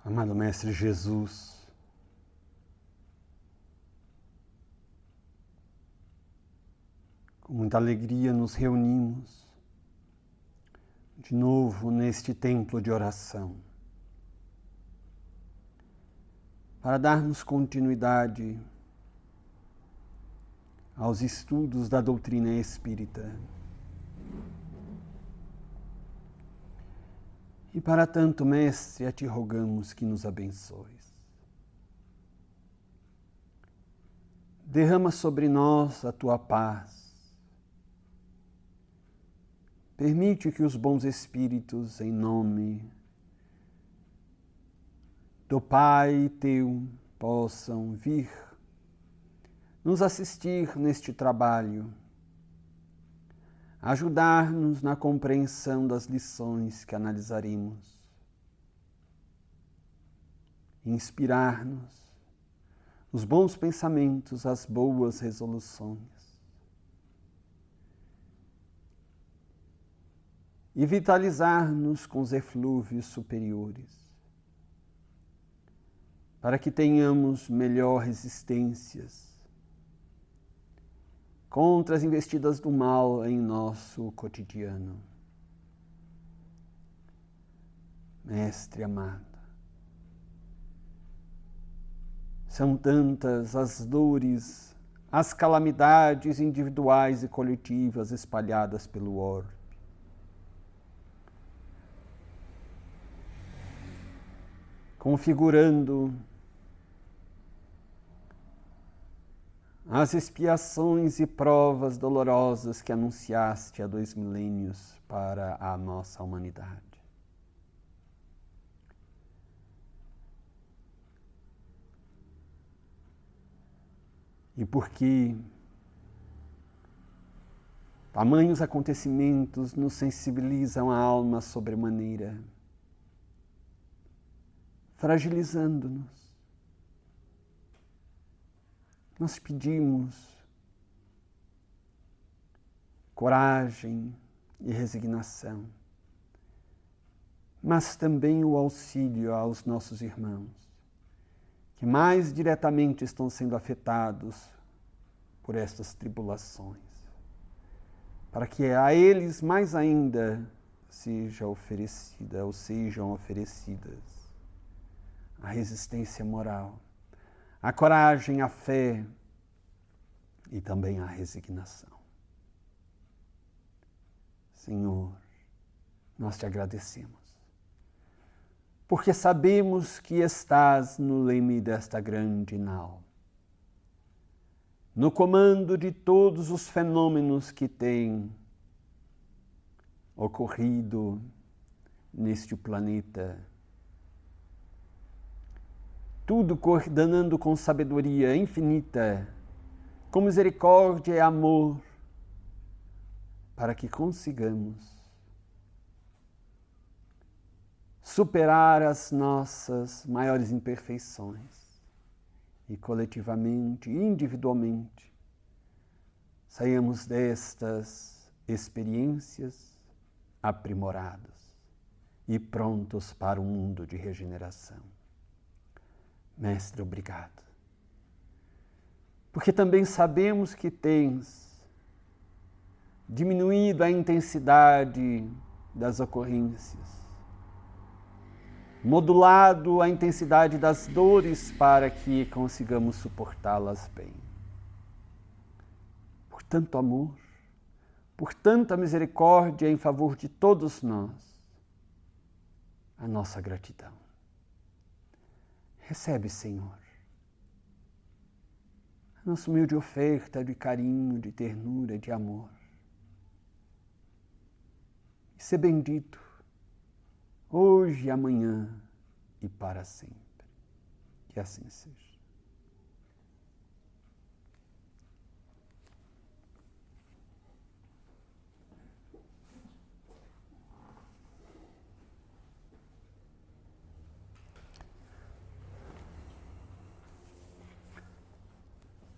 Amado Mestre Jesus, com muita alegria nos reunimos de novo neste templo de oração para darmos continuidade aos estudos da doutrina espírita. E para tanto, Mestre, a Ti rogamos que nos abençoes. Derrama sobre nós a Tua paz. Permite que os bons espíritos, em nome do Pai Teu, possam vir nos assistir neste trabalho, ajudar-nos na compreensão das lições que analisaremos, inspirar-nos os bons pensamentos, as boas resoluções e vitalizar-nos com os eflúvios superiores, para que tenhamos melhor resistências contra as investidas do mal em nosso cotidiano. Mestre amado. São tantas as dores, as calamidades individuais e coletivas espalhadas pelo orbe. Configurando as expiações e provas dolorosas que anunciaste há 2 milênios para a nossa humanidade. E porque tamanhos acontecimentos nos sensibilizam a alma sobremaneira, fragilizando-nos, nós pedimos coragem e resignação, mas também o auxílio aos nossos irmãos, que mais diretamente estão sendo afetados por estas tribulações, para que a eles mais ainda sejam oferecidas a resistência moral, a coragem, a fé e também a resignação. Senhor, nós te agradecemos, porque sabemos que estás no leme desta grande nau, no comando de todos os fenômenos que têm ocorrido neste planeta. Tudo coordenando com sabedoria infinita, com misericórdia e amor, para que consigamos superar as nossas maiores imperfeições e coletivamente, individualmente, saiamos destas experiências aprimorados e prontos para um mundo de regeneração. Mestre, obrigado. Porque também sabemos que tens diminuído a intensidade das ocorrências, modulado a intensidade das dores para que consigamos suportá-las bem. Por tanto amor, por tanta misericórdia em favor de todos nós, a nossa gratidão. Recebe, Senhor, a nossa humilde oferta de carinho, de ternura, de amor. E ser bendito, hoje, amanhã e para sempre. Que assim seja.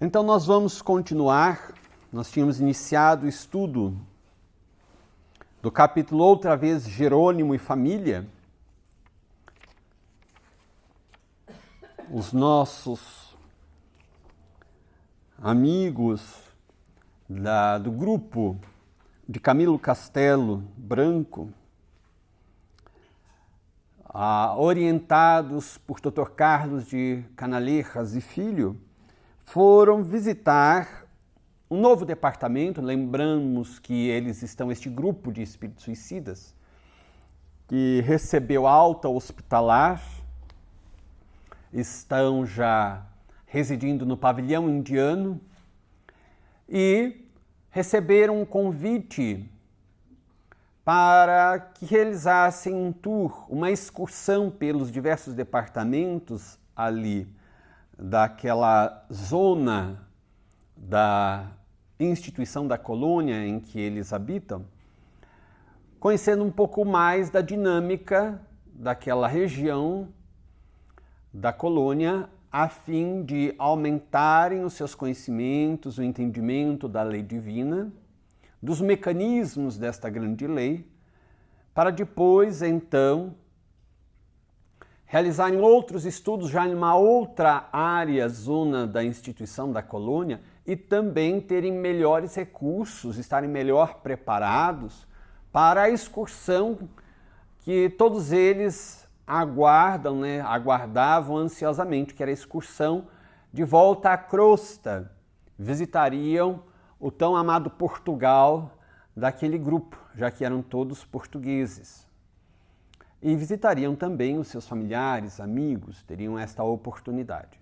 Então nós vamos continuar. Nós tínhamos iniciado o estudo do capítulo outra vez Jerônimo e Família. Os nossos amigos do grupo de Camilo Castelo Branco, orientados por Dr. Carlos de Canalejas e Filho, foram visitar um novo departamento. Lembramos que eles estão, este grupo de espíritos suicidas, que recebeu alta hospitalar, estão já residindo no pavilhão indiano e receberam um convite para que realizassem um tour, uma excursão pelos diversos departamentos ali daquela zona da instituição da colônia em que eles habitam, conhecendo um pouco mais da dinâmica daquela região da colônia, a fim de aumentarem os seus conhecimentos, o entendimento da lei divina, dos mecanismos desta grande lei, para depois, então, realizarem outros estudos já em uma outra área, zona da instituição da colônia, e também terem melhores recursos, estarem melhor preparados para a excursão que todos eles aguardavam ansiosamente, que era a excursão de volta à crosta. Visitariam o tão amado Portugal daquele grupo, já que eram todos portugueses. E visitariam também os seus familiares, amigos, teriam esta oportunidade.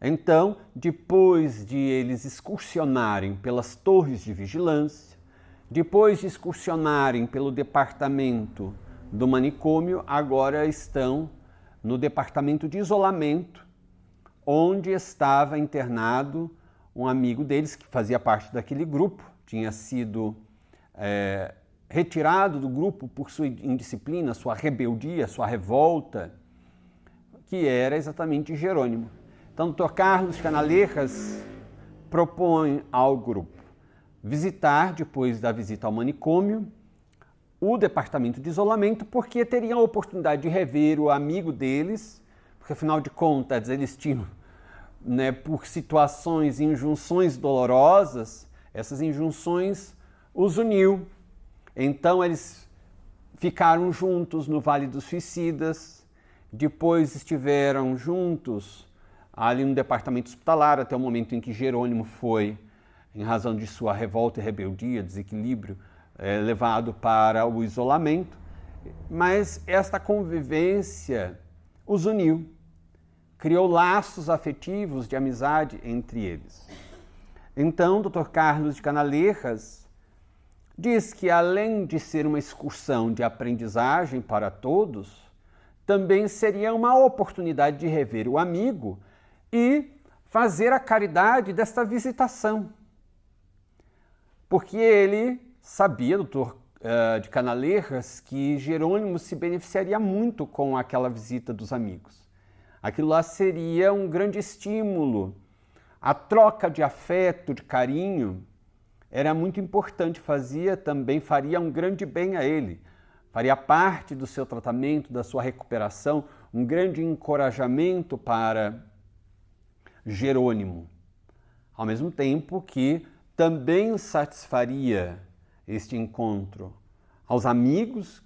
Então, depois de eles excursionarem pelas torres de vigilância, depois de excursionarem pelo departamento do manicômio, agora estão no departamento de isolamento, onde estava internado um amigo deles, que fazia parte daquele grupo, tinha sido retirado do grupo por sua indisciplina, sua rebeldia, sua revolta, que era exatamente Jerônimo. Então, o Dr. Carlos Canalejas propõe ao grupo visitar, depois da visita ao manicômio, o departamento de isolamento, porque teriam a oportunidade de rever o amigo deles, porque afinal de contas eles tinham, por situações e injunções dolorosas, essas injunções os uniu. Então eles ficaram juntos no Vale dos Suicidas, depois estiveram juntos ali no departamento hospitalar, até o momento em que Jerônimo foi, em razão de sua revolta e rebeldia, desequilíbrio, levado para o isolamento. Mas esta convivência os uniu, criou laços afetivos de amizade entre eles. Então, Dr. Carlos de Canalejas diz que, além de ser uma excursão de aprendizagem para todos, também seria uma oportunidade de rever o amigo e fazer a caridade desta visitação. Porque ele sabia, Dr. de Canalejas, que Jerônimo se beneficiaria muito com aquela visita dos amigos. Aquilo lá seria um grande estímulo. A troca de afeto, de carinho, era muito importante, faria um grande bem a ele. Faria parte do seu tratamento, da sua recuperação, um grande encorajamento para Jerônimo. Ao mesmo tempo que também satisfaria este encontro aos amigos,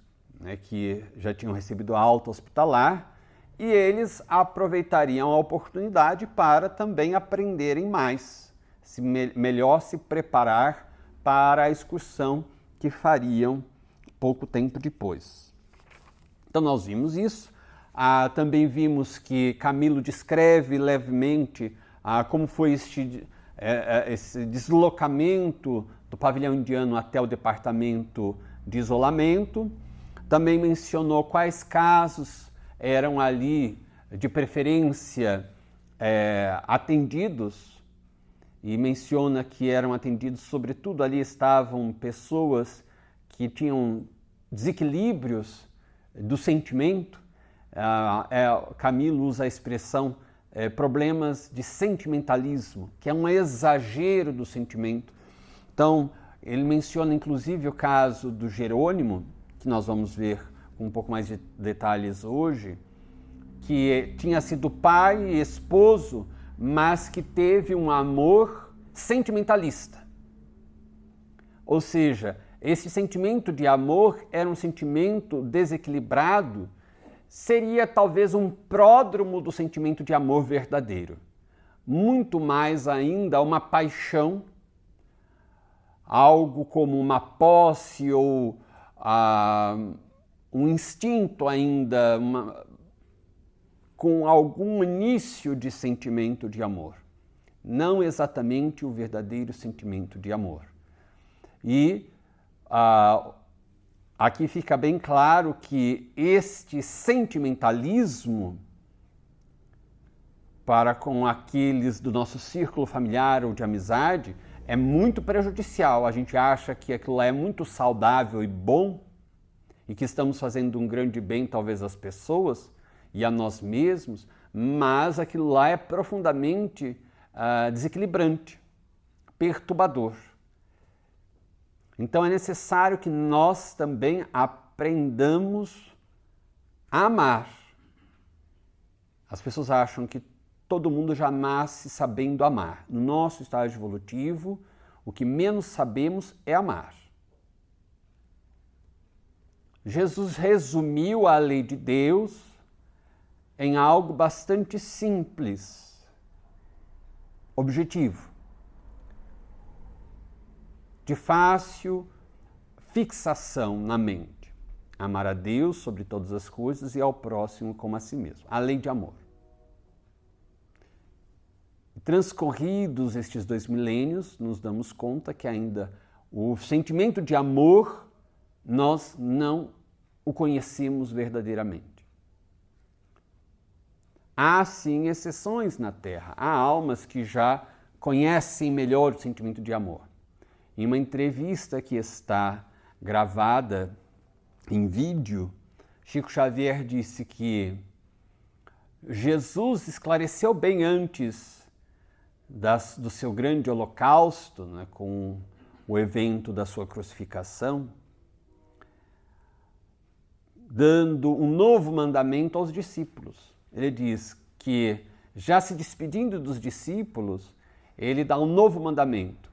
que já tinham recebido a alta hospitalar, e eles aproveitariam a oportunidade para também aprenderem mais, melhor se preparar para a excursão que fariam pouco tempo depois. Então nós vimos isso. Também vimos que Camilo descreve levemente como foi esse deslocamento do pavilhão indiano até o departamento de isolamento. Também mencionou quais casos eram ali, de preferência, atendidos, e menciona que eram atendidos, sobretudo ali estavam pessoas que tinham desequilíbrios do sentimento. Camilo usa a expressão problemas de sentimentalismo, que é um exagero do sentimento. Então, ele menciona inclusive o caso do Jerônimo, que nós vamos ver com um pouco mais de detalhes hoje, que tinha sido pai e esposo, mas que teve um amor sentimentalista. Ou seja, esse sentimento de amor era um sentimento desequilibrado, seria talvez um pródromo do sentimento de amor verdadeiro. Muito mais ainda uma paixão, algo como uma posse ou um instinto ainda, com algum início de sentimento de amor. Não exatamente o verdadeiro sentimento de amor. E aqui fica bem claro que este sentimentalismo para com aqueles do nosso círculo familiar ou de amizade é muito prejudicial. A gente acha que aquilo lá é muito saudável e bom e que estamos fazendo um grande bem talvez às pessoas e a nós mesmos, mas aquilo lá é profundamente desequilibrante, perturbador. Então é necessário que nós também aprendamos a amar. As pessoas acham que todo mundo já nasce sabendo amar. No nosso estágio evolutivo, o que menos sabemos é amar. Jesus resumiu a lei de Deus em algo bastante simples, objetivo, de fácil fixação na mente. Amar a Deus sobre todas as coisas e ao próximo como a si mesmo. A lei de amor. Transcorridos estes 2 milênios, nos damos conta que ainda o sentimento de amor nós não o conhecemos verdadeiramente. Há sim exceções na Terra. Há almas que já conhecem melhor o sentimento de amor. Em uma entrevista que está gravada em vídeo, Chico Xavier disse que Jesus esclareceu bem antes do seu grande holocausto, né, com o evento da sua crucificação, dando um novo mandamento aos discípulos. Ele diz que, já se despedindo dos discípulos, ele dá um novo mandamento,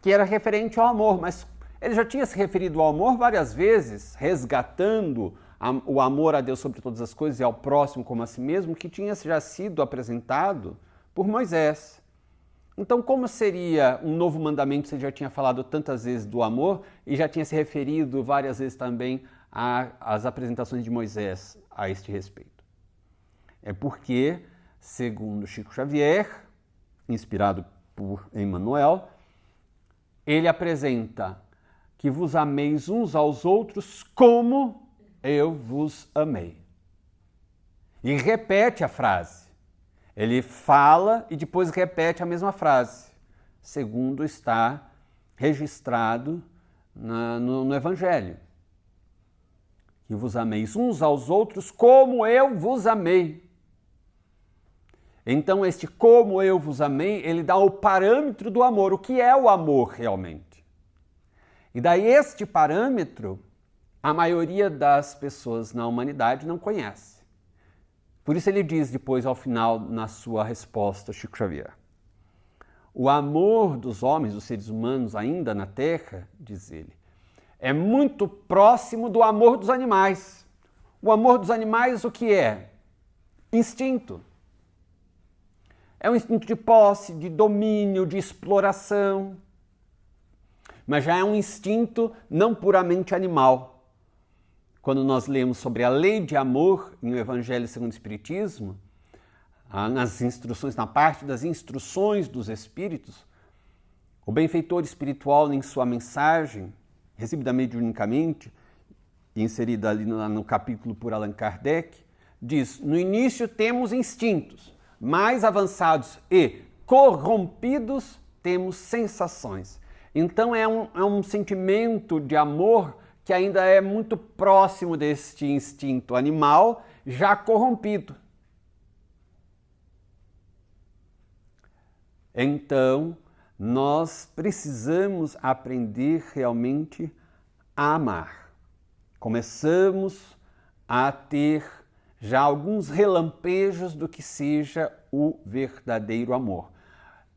que era referente ao amor, mas ele já tinha se referido ao amor várias vezes, resgatando o amor a Deus sobre todas as coisas e ao próximo como a si mesmo, que tinha já sido apresentado por Moisés. Então, como seria um novo mandamento se ele já tinha falado tantas vezes do amor e já tinha se referido várias vezes também às apresentações de Moisés a este respeito? É porque, segundo Chico Xavier, inspirado por Emmanuel, ele apresenta que vos ameis uns aos outros como eu vos amei. E repete a frase. Ele fala e depois repete a mesma frase, segundo está registrado no Evangelho. Que vos ameis uns aos outros como eu vos amei. Então, este como eu vos amei, ele dá o parâmetro do amor. O que é o amor realmente? E daí este parâmetro, a maioria das pessoas na humanidade não conhece. Por isso ele diz depois, ao final, na sua resposta, Chico Xavier, o amor dos homens, dos seres humanos ainda na Terra, diz ele, é muito próximo do amor dos animais. O amor dos animais o que é? Instinto. É um instinto de posse, de domínio, de exploração. Mas já é um instinto não puramente animal. Quando nós lemos sobre a lei de amor em O Evangelho segundo o Espiritismo, nas instruções, na parte das instruções dos Espíritos, o benfeitor espiritual, em sua mensagem, recebida mediunicamente, inserida ali no capítulo por Allan Kardec, diz: no início temos instintos, mais avançados e corrompidos temos sensações. Então é um sentimento de amor que ainda é muito próximo deste instinto animal, já corrompido. Então, nós precisamos aprender realmente a amar. Começamos a ter já alguns relampejos do que seja o verdadeiro amor.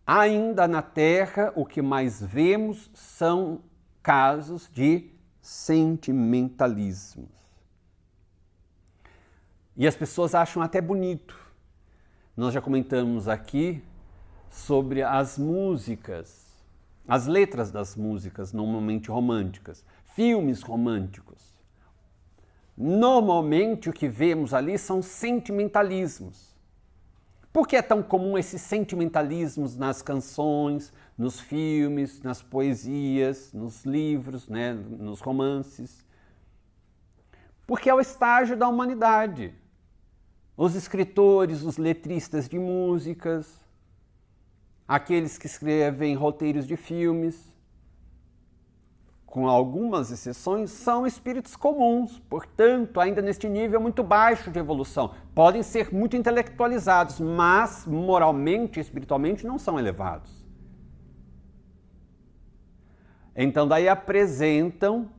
Ainda na Terra, o que mais vemos são casos de sentimentalismos. E as pessoas acham até bonito. Nós já comentamos aqui sobre as músicas, as letras das músicas normalmente românticas, filmes românticos. Normalmente o que vemos ali são sentimentalismos. Por que é tão comum esses sentimentalismos nas canções, nos filmes, nas poesias, nos livros, né, nos romances? Porque é o estágio da humanidade. Os escritores, os letristas de músicas, aqueles que escrevem roteiros de filmes, com algumas exceções, são espíritos comuns, portanto, ainda neste nível muito baixo de evolução. Podem ser muito intelectualizados, mas moralmente e espiritualmente não são elevados. Então, daí apresentam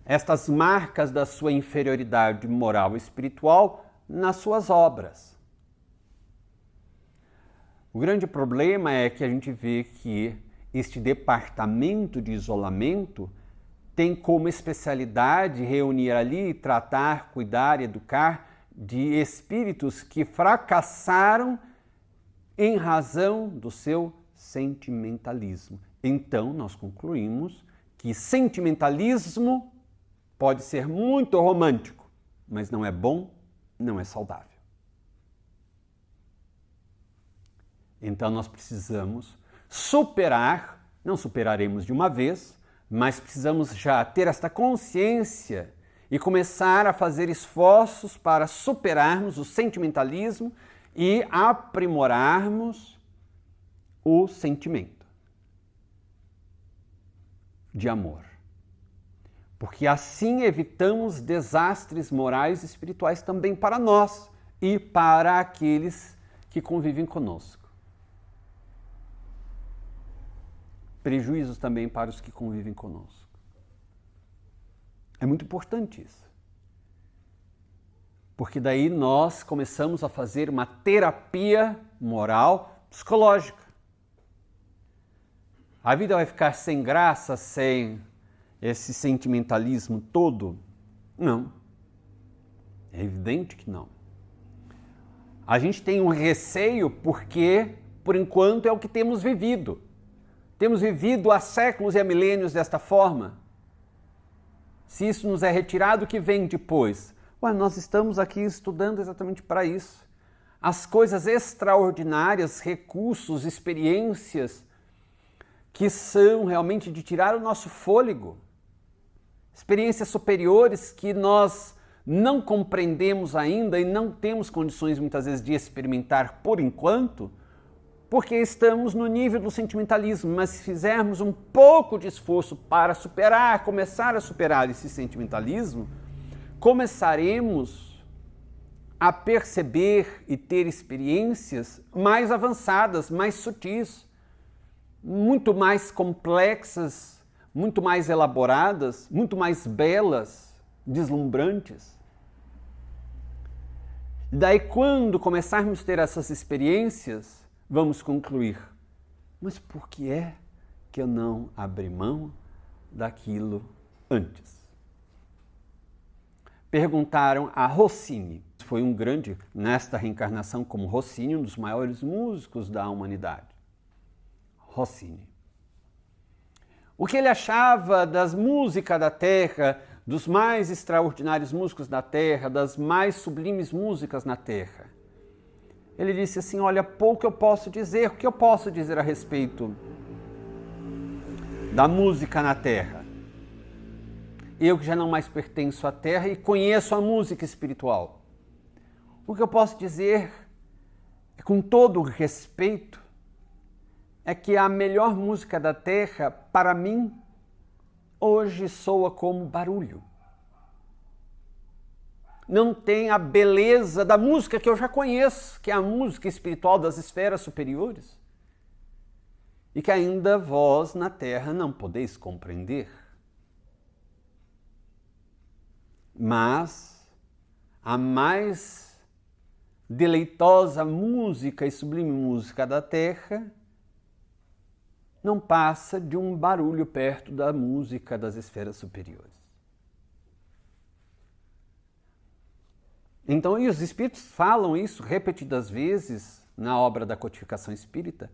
estas marcas da sua inferioridade moral e espiritual nas suas obras. O grande problema é que a gente vê que este departamento de isolamento tem como especialidade reunir ali, tratar, cuidar, educar de espíritos que fracassaram em razão do seu sentimentalismo. Então, nós concluímos que sentimentalismo pode ser muito romântico, mas não é bom, não é saudável. Então, nós precisamos superar, não superaremos de uma vez, mas precisamos já ter esta consciência e começar a fazer esforços para superarmos o sentimentalismo e aprimorarmos o sentimento de amor. Porque assim evitamos desastres morais e espirituais também para nós e para aqueles que convivem conosco. Prejuízos também para os que convivem conosco. É muito importante isso. Porque daí nós começamos a fazer uma terapia moral, psicológica. A vida vai ficar sem graça sem esse sentimentalismo todo? Não. É evidente que não. A gente tem um receio porque, por enquanto, é o que temos vivido. Temos vivido há séculos e há milênios desta forma. Se isso nos é retirado, o que vem depois? Ué, nós estamos aqui estudando exatamente para isso. As coisas extraordinárias, recursos, experiências que são realmente de tirar o nosso fôlego. Experiências superiores que nós não compreendemos ainda e não temos condições muitas vezes de experimentar por enquanto, porque estamos no nível do sentimentalismo, mas se fizermos um pouco de esforço para começar a superar esse sentimentalismo, começaremos a perceber e ter experiências mais avançadas, mais sutis, muito mais complexas, muito mais elaboradas, muito mais belas, deslumbrantes. Daí, quando começarmos a ter essas experiências, vamos concluir, mas por que é que eu não abri mão daquilo antes? Perguntaram a Rossini. Foi um grande, nesta reencarnação como Rossini, um dos maiores músicos da humanidade. Rossini. O que ele achava das músicas da Terra, dos mais extraordinários músicos da Terra, das mais sublimes músicas na Terra? Ele disse assim, olha, pouco eu posso dizer. O que eu posso dizer a respeito da música na Terra? Eu que já não mais pertenço à Terra e conheço a música espiritual. O que eu posso dizer, com todo o respeito, é que a melhor música da Terra, para mim, hoje soa como barulho. Não tem a beleza da música que eu já conheço, que é a música espiritual das esferas superiores, e que ainda vós na Terra não podeis compreender. Mas a mais deleitosa música e sublime música da Terra não passa de um barulho perto da música das esferas superiores. Então, e os espíritos falam isso repetidas vezes na obra da Codificação Espírita.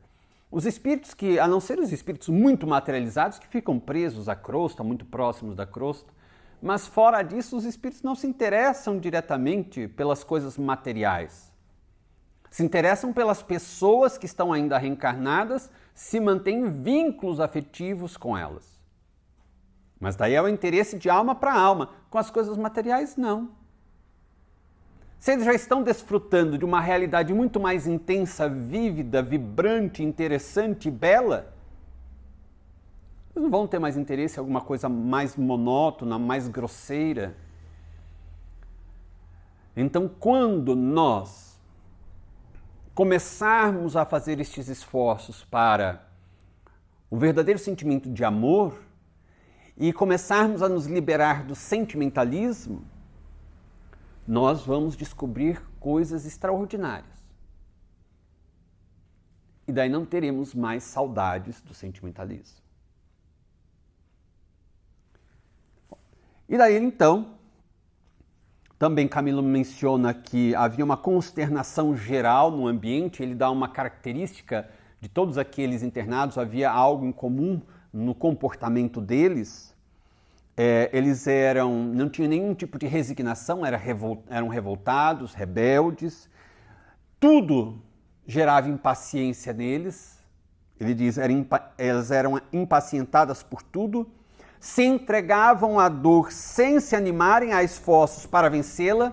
Os espíritos que, a não ser os espíritos muito materializados, que ficam presos à crosta, muito próximos da crosta, mas fora disso, os espíritos não se interessam diretamente pelas coisas materiais. Se interessam pelas pessoas que estão ainda reencarnadas, se mantêm vínculos afetivos com elas. Mas daí é o interesse de alma para alma. Com as coisas materiais, não. Se eles já estão desfrutando de uma realidade muito mais intensa, vívida, vibrante, interessante e bela, eles não vão ter mais interesse em alguma coisa mais monótona, mais grosseira. Então, quando nós começarmos a fazer estes esforços para o verdadeiro sentimento de amor e começarmos a nos liberar do sentimentalismo, nós vamos descobrir coisas extraordinárias. E daí não teremos mais saudades do sentimentalismo. E daí então, também Camilo menciona que havia uma consternação geral no ambiente, ele dá uma característica de todos aqueles internados, havia algo em comum no comportamento deles. Eles não tinham nenhum tipo de resignação, eram revoltados, rebeldes, tudo gerava impaciência neles. Ele diz, elas eram impacientadas por tudo, se entregavam à dor sem se animarem a esforços para vencê-la,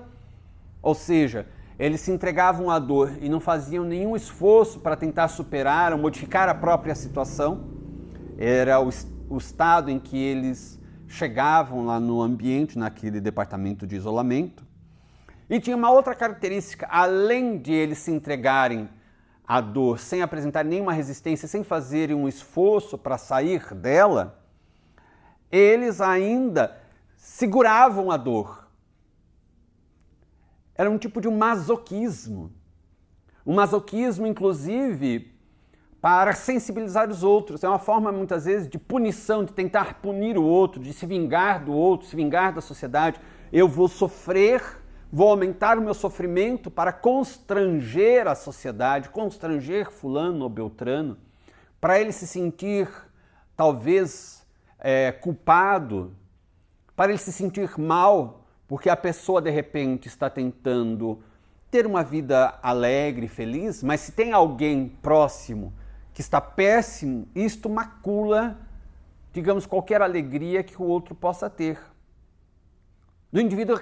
ou seja, eles se entregavam à dor e não faziam nenhum esforço para tentar superar ou modificar a própria situação. Era o estado em que eles chegavam lá no ambiente, naquele departamento de isolamento. E tinha uma outra característica, além de eles se entregarem à dor sem apresentar nenhuma resistência, sem fazerem um esforço para sair dela, eles ainda seguravam a dor. Era um tipo de masoquismo. Um masoquismo, inclusive, para sensibilizar os outros. É uma forma, muitas vezes, de punição, de tentar punir o outro, de se vingar do outro, se vingar da sociedade. Eu vou sofrer, vou aumentar o meu sofrimento para constranger a sociedade, constranger fulano ou beltrano, para ele se sentir, talvez, culpado, para ele se sentir mal, porque a pessoa de repente está tentando ter uma vida alegre, feliz, mas se tem alguém próximo que está péssimo, isto macula, digamos, qualquer alegria que o outro possa ter. Do indivíduo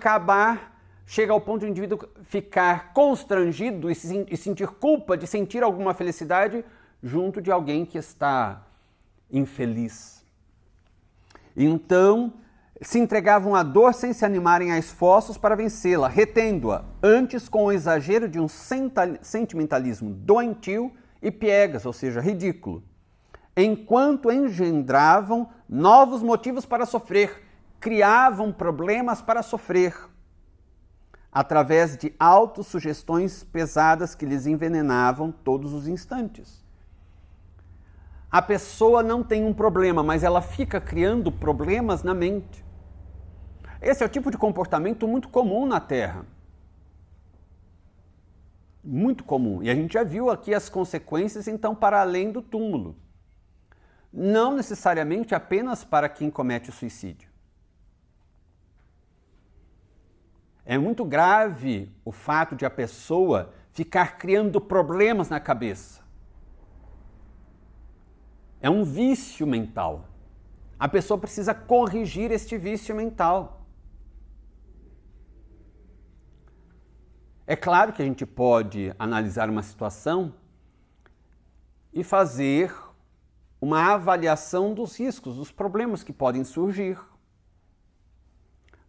chega ao ponto de o indivíduo ficar constrangido e sentir culpa de sentir alguma felicidade junto de alguém que está infeliz. Então, se entregavam à dor sem se animarem a esforços para vencê-la, retendo-a, antes com o exagero de um sentimentalismo doentio e piegas, ou seja, ridículo, enquanto engendravam novos motivos para sofrer, criavam problemas para sofrer, através de autossugestões pesadas que lhes envenenavam todos os instantes. A pessoa não tem um problema, mas ela fica criando problemas na mente. Esse é o tipo de comportamento muito comum na Terra. Muito comum. E a gente já viu aqui as consequências, então, para além do túmulo. Não necessariamente apenas para quem comete o suicídio. É muito grave o fato de a pessoa ficar criando problemas na cabeça. É um vício mental. A pessoa precisa corrigir este vício mental. É claro que a gente pode analisar uma situação e fazer uma avaliação dos riscos, dos problemas que podem surgir,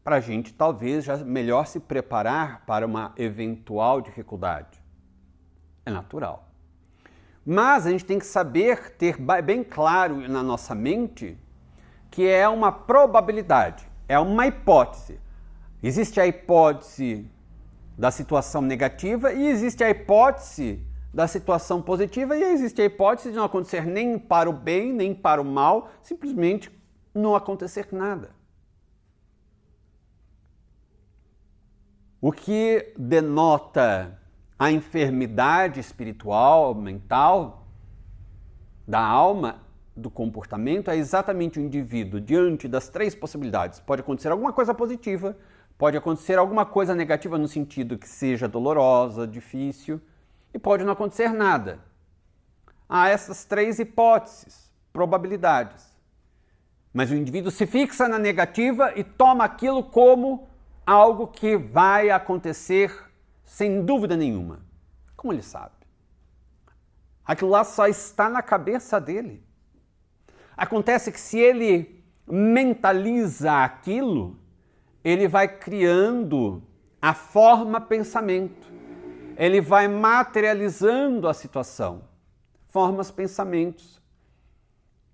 para a gente talvez já melhor se preparar para uma eventual dificuldade. É natural. Mas a gente tem que saber, ter bem claro na nossa mente, que é uma probabilidade, é uma hipótese. Existe a hipótese da situação negativa e existe a hipótese da situação positiva e existe a hipótese de não acontecer nem para o bem, nem para o mal, simplesmente não acontecer nada. O que denota a enfermidade espiritual, mental, da alma, do comportamento, é exatamente o indivíduo diante das três possibilidades. Pode acontecer alguma coisa positiva, pode acontecer alguma coisa negativa no sentido que seja dolorosa, difícil, e pode não acontecer nada. Há essas três hipóteses, probabilidades. Mas o indivíduo se fixa na negativa e toma aquilo como algo que vai acontecer sem dúvida nenhuma. Como ele sabe? Aquilo lá só está na cabeça dele. Acontece que se ele mentaliza aquilo, ele vai criando a forma pensamento. Ele vai materializando a situação. Formas pensamentos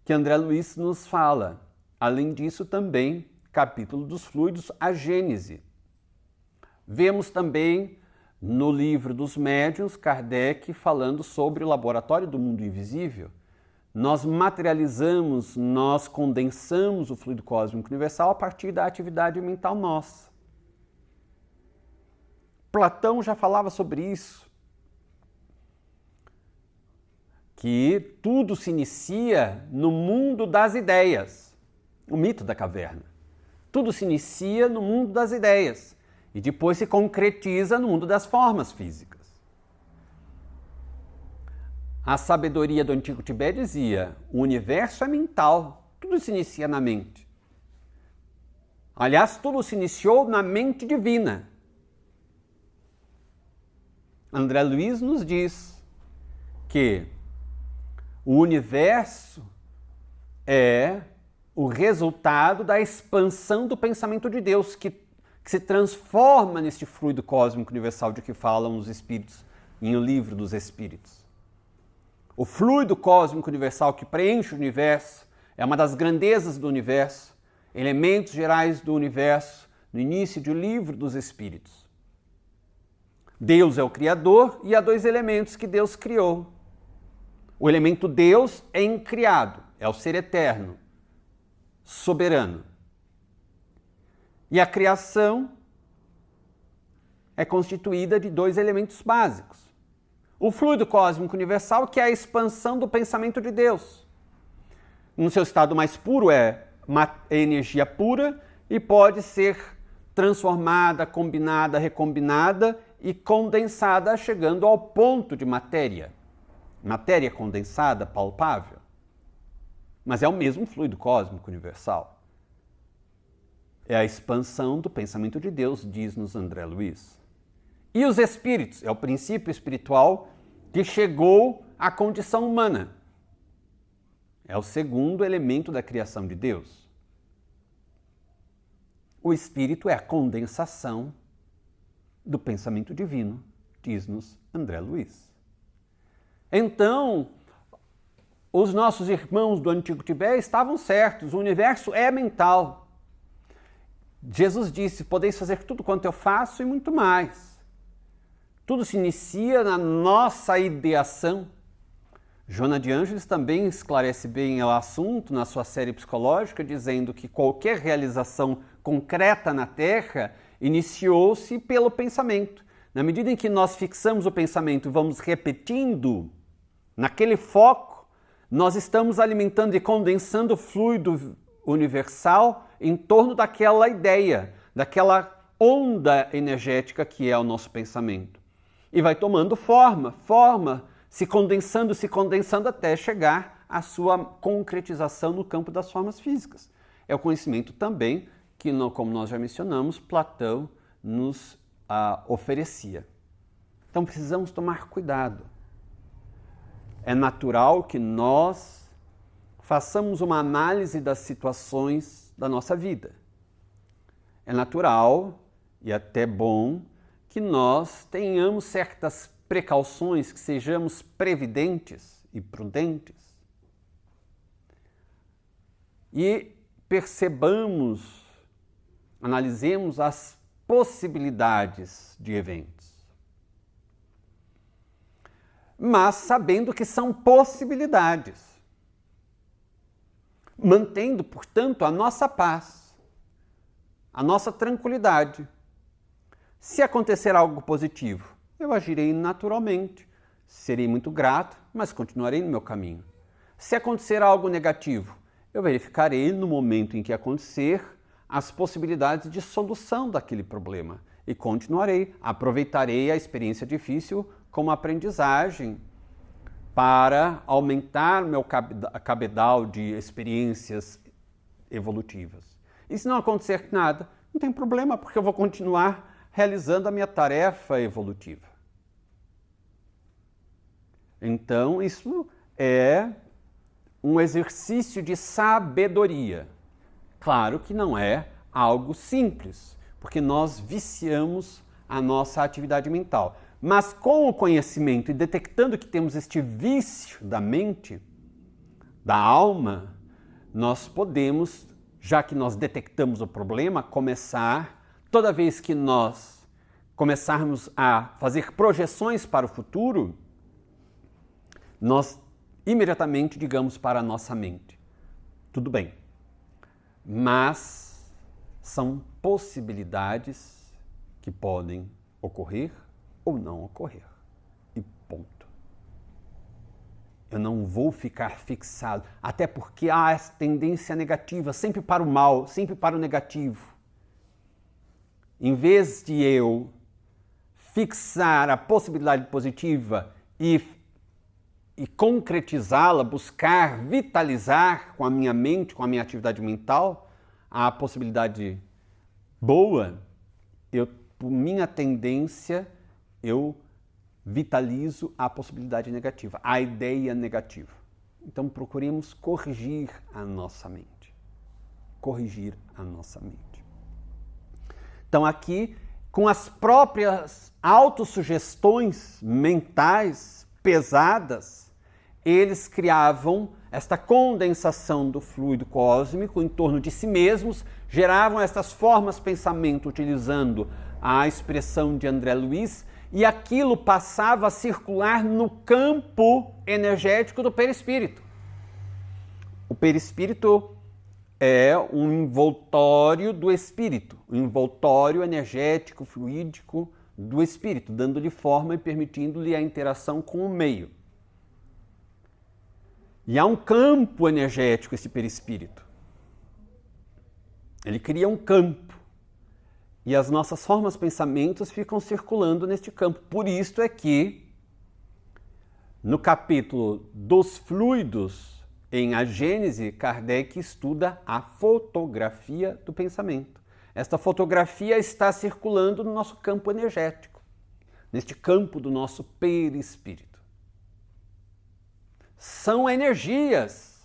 que André Luiz nos fala. Além disso, também, capítulo dos fluidos, a Gênese. Vemos também no livro dos médiuns, Kardec falando sobre o laboratório do mundo invisível. nós materializamos, nós condensamos o fluido cósmico universal a partir da atividade mental nossa. Platão já falava sobre isso, que tudo se inicia no mundo das ideias, o mito da caverna. Tudo se inicia no mundo das ideias e depois se concretiza no mundo das formas físicas. A sabedoria do Antigo Tibete dizia: o universo é mental, tudo se inicia na mente. Aliás, tudo se iniciou na mente divina. André Luiz nos diz que o universo é o resultado da expansão do pensamento de Deus, que se transforma neste fluido cósmico universal de que falam os Espíritos em O Livro dos Espíritos. O fluido cósmico universal que preenche o universo é uma das grandezas do universo, elementos gerais do universo, no início do Livro dos Espíritos. Deus é o Criador e há dois elementos que Deus criou. O elemento Deus é incriado, é o ser eterno, soberano. E a criação é constituída de dois elementos básicos. O fluido cósmico universal, que é a expansão do pensamento de Deus. No seu estado mais puro é energia pura e pode ser transformada, combinada, recombinada e condensada, chegando ao ponto de matéria. Matéria condensada, palpável. Mas é o mesmo fluido cósmico universal. É a expansão do pensamento de Deus, diz-nos André Luiz. E os espíritos, é o princípio espiritual que chegou à condição humana. É o segundo elemento da criação de Deus. O espírito é a condensação do pensamento divino, diz-nos André Luiz. Então, os nossos irmãos do Antigo Tibete estavam certos, o universo é mental. Jesus disse: podeis fazer tudo quanto eu faço e muito mais. Tudo se inicia na nossa ideação. Joana de Ângeles também esclarece bem o assunto na sua série psicológica, dizendo que qualquer realização concreta na Terra iniciou-se pelo pensamento. Na medida em que nós fixamos o pensamento e vamos repetindo, naquele foco, nós estamos alimentando e condensando o fluido universal em torno daquela ideia, daquela onda energética que é o nosso pensamento. E vai tomando forma, se condensando até chegar à sua concretização no campo das formas físicas. É o conhecimento também que, como nós já mencionamos, Platão nos oferecia. Então precisamos tomar cuidado. É natural que nós façamos uma análise das situações da nossa vida. É natural e até bom que nós tenhamos certas precauções, que sejamos previdentes e prudentes. E percebamos, analisemos as possibilidades de eventos. Mas sabendo que são possibilidades. Mantendo, portanto, a nossa paz, a nossa tranquilidade. Se acontecer algo positivo, eu agirei naturalmente. Serei muito grato, mas continuarei no meu caminho. Se acontecer algo negativo, eu verificarei no momento em que acontecer as possibilidades de solução daquele problema e continuarei, aproveitarei a experiência difícil como aprendizagem para aumentar meu cabedal de experiências evolutivas. E se não acontecer nada, não tem problema, porque eu vou continuar realizando a minha tarefa evolutiva. Então, isso é um exercício de sabedoria. Claro que não é algo simples, porque nós viciamos a nossa atividade mental. Mas com o conhecimento e detectando que temos este vício da mente, da alma, nós podemos, já que nós detectamos o problema, começar, toda vez que nós começarmos a fazer projeções para o futuro, nós imediatamente, digamos, para a nossa mente. Tudo bem. Mas são possibilidades que podem ocorrer ou não ocorrer. E ponto. Eu não vou ficar fixado, até porque há essa tendência negativa, sempre para o mal, sempre para o negativo. Em vez de eu fixar a possibilidade positiva e concretizá-la, buscar vitalizar com a minha mente, com a minha atividade mental, a possibilidade boa, por minha tendência, eu vitalizo a possibilidade negativa, a ideia negativa. Então procuremos corrigir a nossa mente. Corrigir a nossa mente. Então aqui, com as próprias autossugestões mentais pesadas, eles criavam esta condensação do fluido cósmico em torno de si mesmos, geravam estas formas de pensamento utilizando a expressão de André Luiz, e aquilo passava a circular no campo energético do perispírito. O perispírito é um envoltório do espírito, um envoltório energético, fluídico do espírito, dando-lhe forma e permitindo-lhe a interação com o meio. E há um campo energético, esse perispírito. Ele cria um campo. E as nossas formas, pensamentos ficam circulando neste campo. Por isso é que, no capítulo dos fluidos, em A Gênese, Kardec estuda a fotografia do pensamento. Esta fotografia está circulando no nosso campo energético, neste campo do nosso perispírito. São energias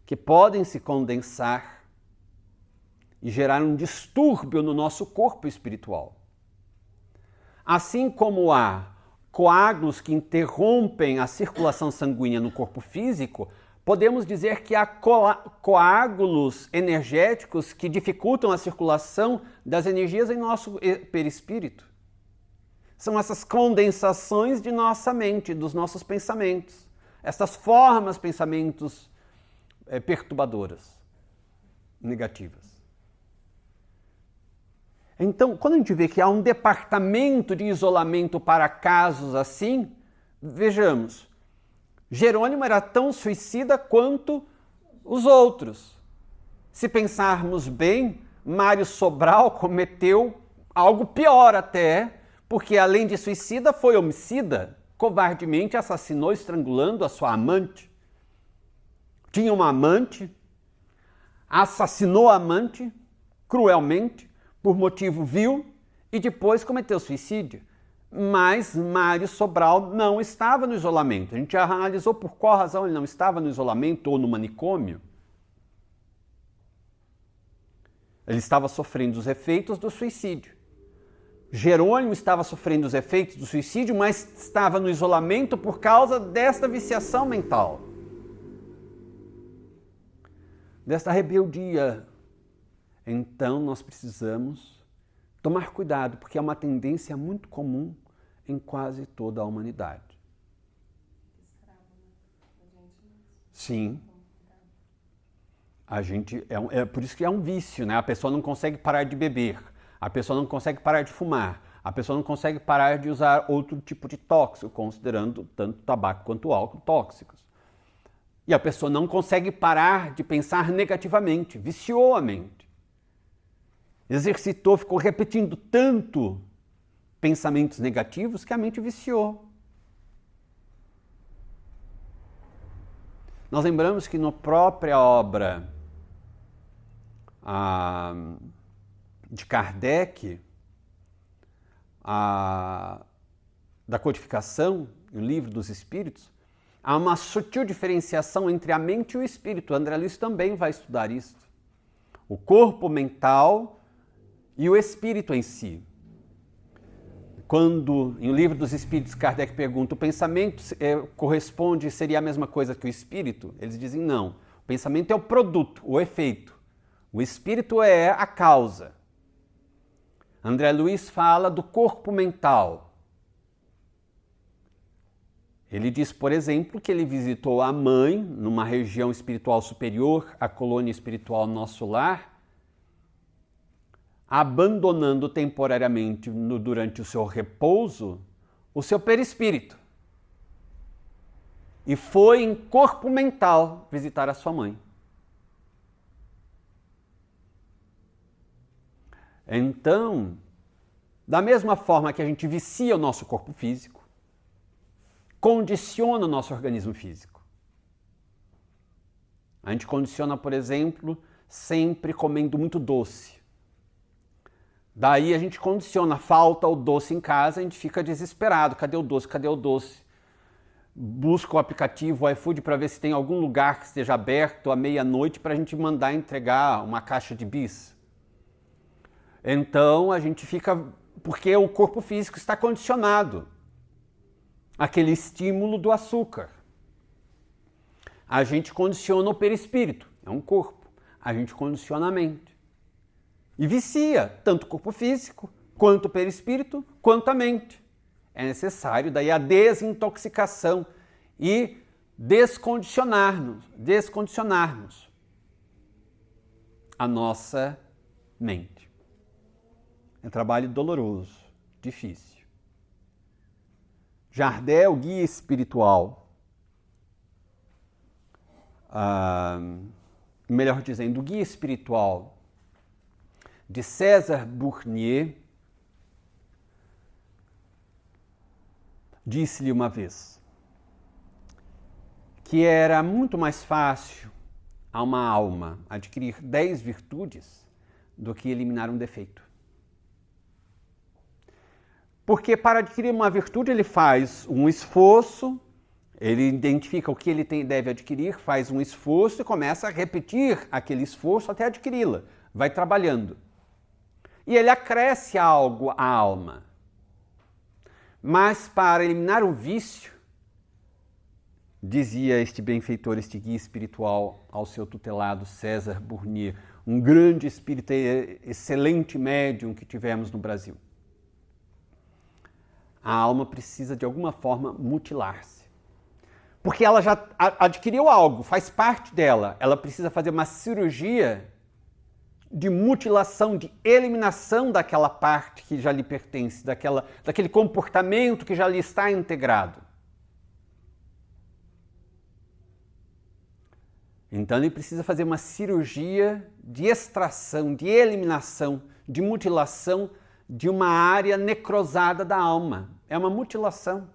que podem se condensar e gerar um distúrbio no nosso corpo espiritual. Assim como há coágulos que interrompem a circulação sanguínea no corpo físico, podemos dizer que há coágulos energéticos que dificultam a circulação das energias em nosso perispírito. São essas condensações de nossa mente, dos nossos pensamentos, essas formas, pensamentos perturbadoras, negativas. Então, quando a gente vê que há um departamento de isolamento para casos assim, vejamos, Jerônimo era tão suicida quanto os outros. Se pensarmos bem, Mário Sobral cometeu algo pior até, porque além de suicida foi homicida, covardemente assassinou estrangulando a sua amante. Tinha uma amante, assassinou a amante cruelmente, por motivo vil, e depois cometeu suicídio. Mas Mário Sobral não estava no isolamento. A gente já analisou por qual razão ele não estava no isolamento ou no manicômio. Ele estava sofrendo os efeitos do suicídio. Jerônimo estava sofrendo os efeitos do suicídio, mas estava no isolamento por causa desta viciação mental, desta rebeldia. Então, nós precisamos tomar cuidado, porque é uma tendência muito comum em quase toda a humanidade. Sim. É por isso que é um vício, né? A pessoa não consegue parar de beber, a pessoa não consegue parar de fumar, a pessoa não consegue parar de usar outro tipo de tóxico, considerando tanto tabaco quanto álcool tóxicos. E a pessoa não consegue parar de pensar negativamente, viciou a mente. Exercitou, ficou repetindo tanto pensamentos negativos que a mente viciou. Nós lembramos que na própria obra de Kardec, da codificação, o Livro dos Espíritos, há uma sutil diferenciação entre a mente e o espírito. André Luiz também vai estudar isso. O corpo mental e o espírito em si. Quando, em O Livro dos Espíritos, Kardec pergunta, o pensamento seria a mesma coisa que o espírito? Eles dizem não. O pensamento é o produto, o efeito. O espírito é a causa. André Luiz fala do corpo mental. Ele diz, por exemplo, que ele visitou a mãe numa região espiritual superior, a colônia espiritual Nosso Lar, abandonando temporariamente, durante o seu repouso, o seu perispírito. E foi em corpo mental visitar a sua mãe. Então, da mesma forma que a gente vicia o nosso corpo físico, condiciona o nosso organismo físico. A gente condiciona, por exemplo, sempre comendo muito doce. Daí a gente condiciona, falta o doce em casa, a gente fica desesperado. Cadê o doce? Cadê o doce? Busca o aplicativo, o iFood, para ver se tem algum lugar que esteja aberto à meia-noite para a gente mandar entregar uma caixa de bis. Então a gente fica... porque o corpo físico está condicionado àquele estímulo do açúcar. A gente condiciona o perispírito, é um corpo. A gente condiciona a mente. E vicia tanto o corpo físico, quanto o perispírito, quanto a mente. É necessário daí a desintoxicação e descondicionarmos a nossa mente. É um trabalho doloroso, difícil. Jardel, guia espiritual, melhor dizendo, o guia espiritual de César Bournier, disse-lhe uma vez que era muito mais fácil a uma alma adquirir 10 virtudes do que eliminar um defeito. Porque para adquirir uma virtude ele faz um esforço, ele identifica o que ele deve adquirir, faz um esforço e começa a repetir aquele esforço até adquiri-la. Vai trabalhando. E ele acresce algo à alma. Mas para eliminar o vício, dizia este benfeitor, este guia espiritual ao seu tutelado César Bournier, um grande espírita, excelente médium que tivemos no Brasil. A alma precisa de alguma forma mutilar-se. Porque ela já adquiriu algo, faz parte dela. Ela precisa fazer uma cirurgia de mutilação, de eliminação daquela parte que já lhe pertence, daquele comportamento que já lhe está integrado. Então ele precisa fazer uma cirurgia de extração, de eliminação, de mutilação de uma área necrosada da alma. É uma mutilação.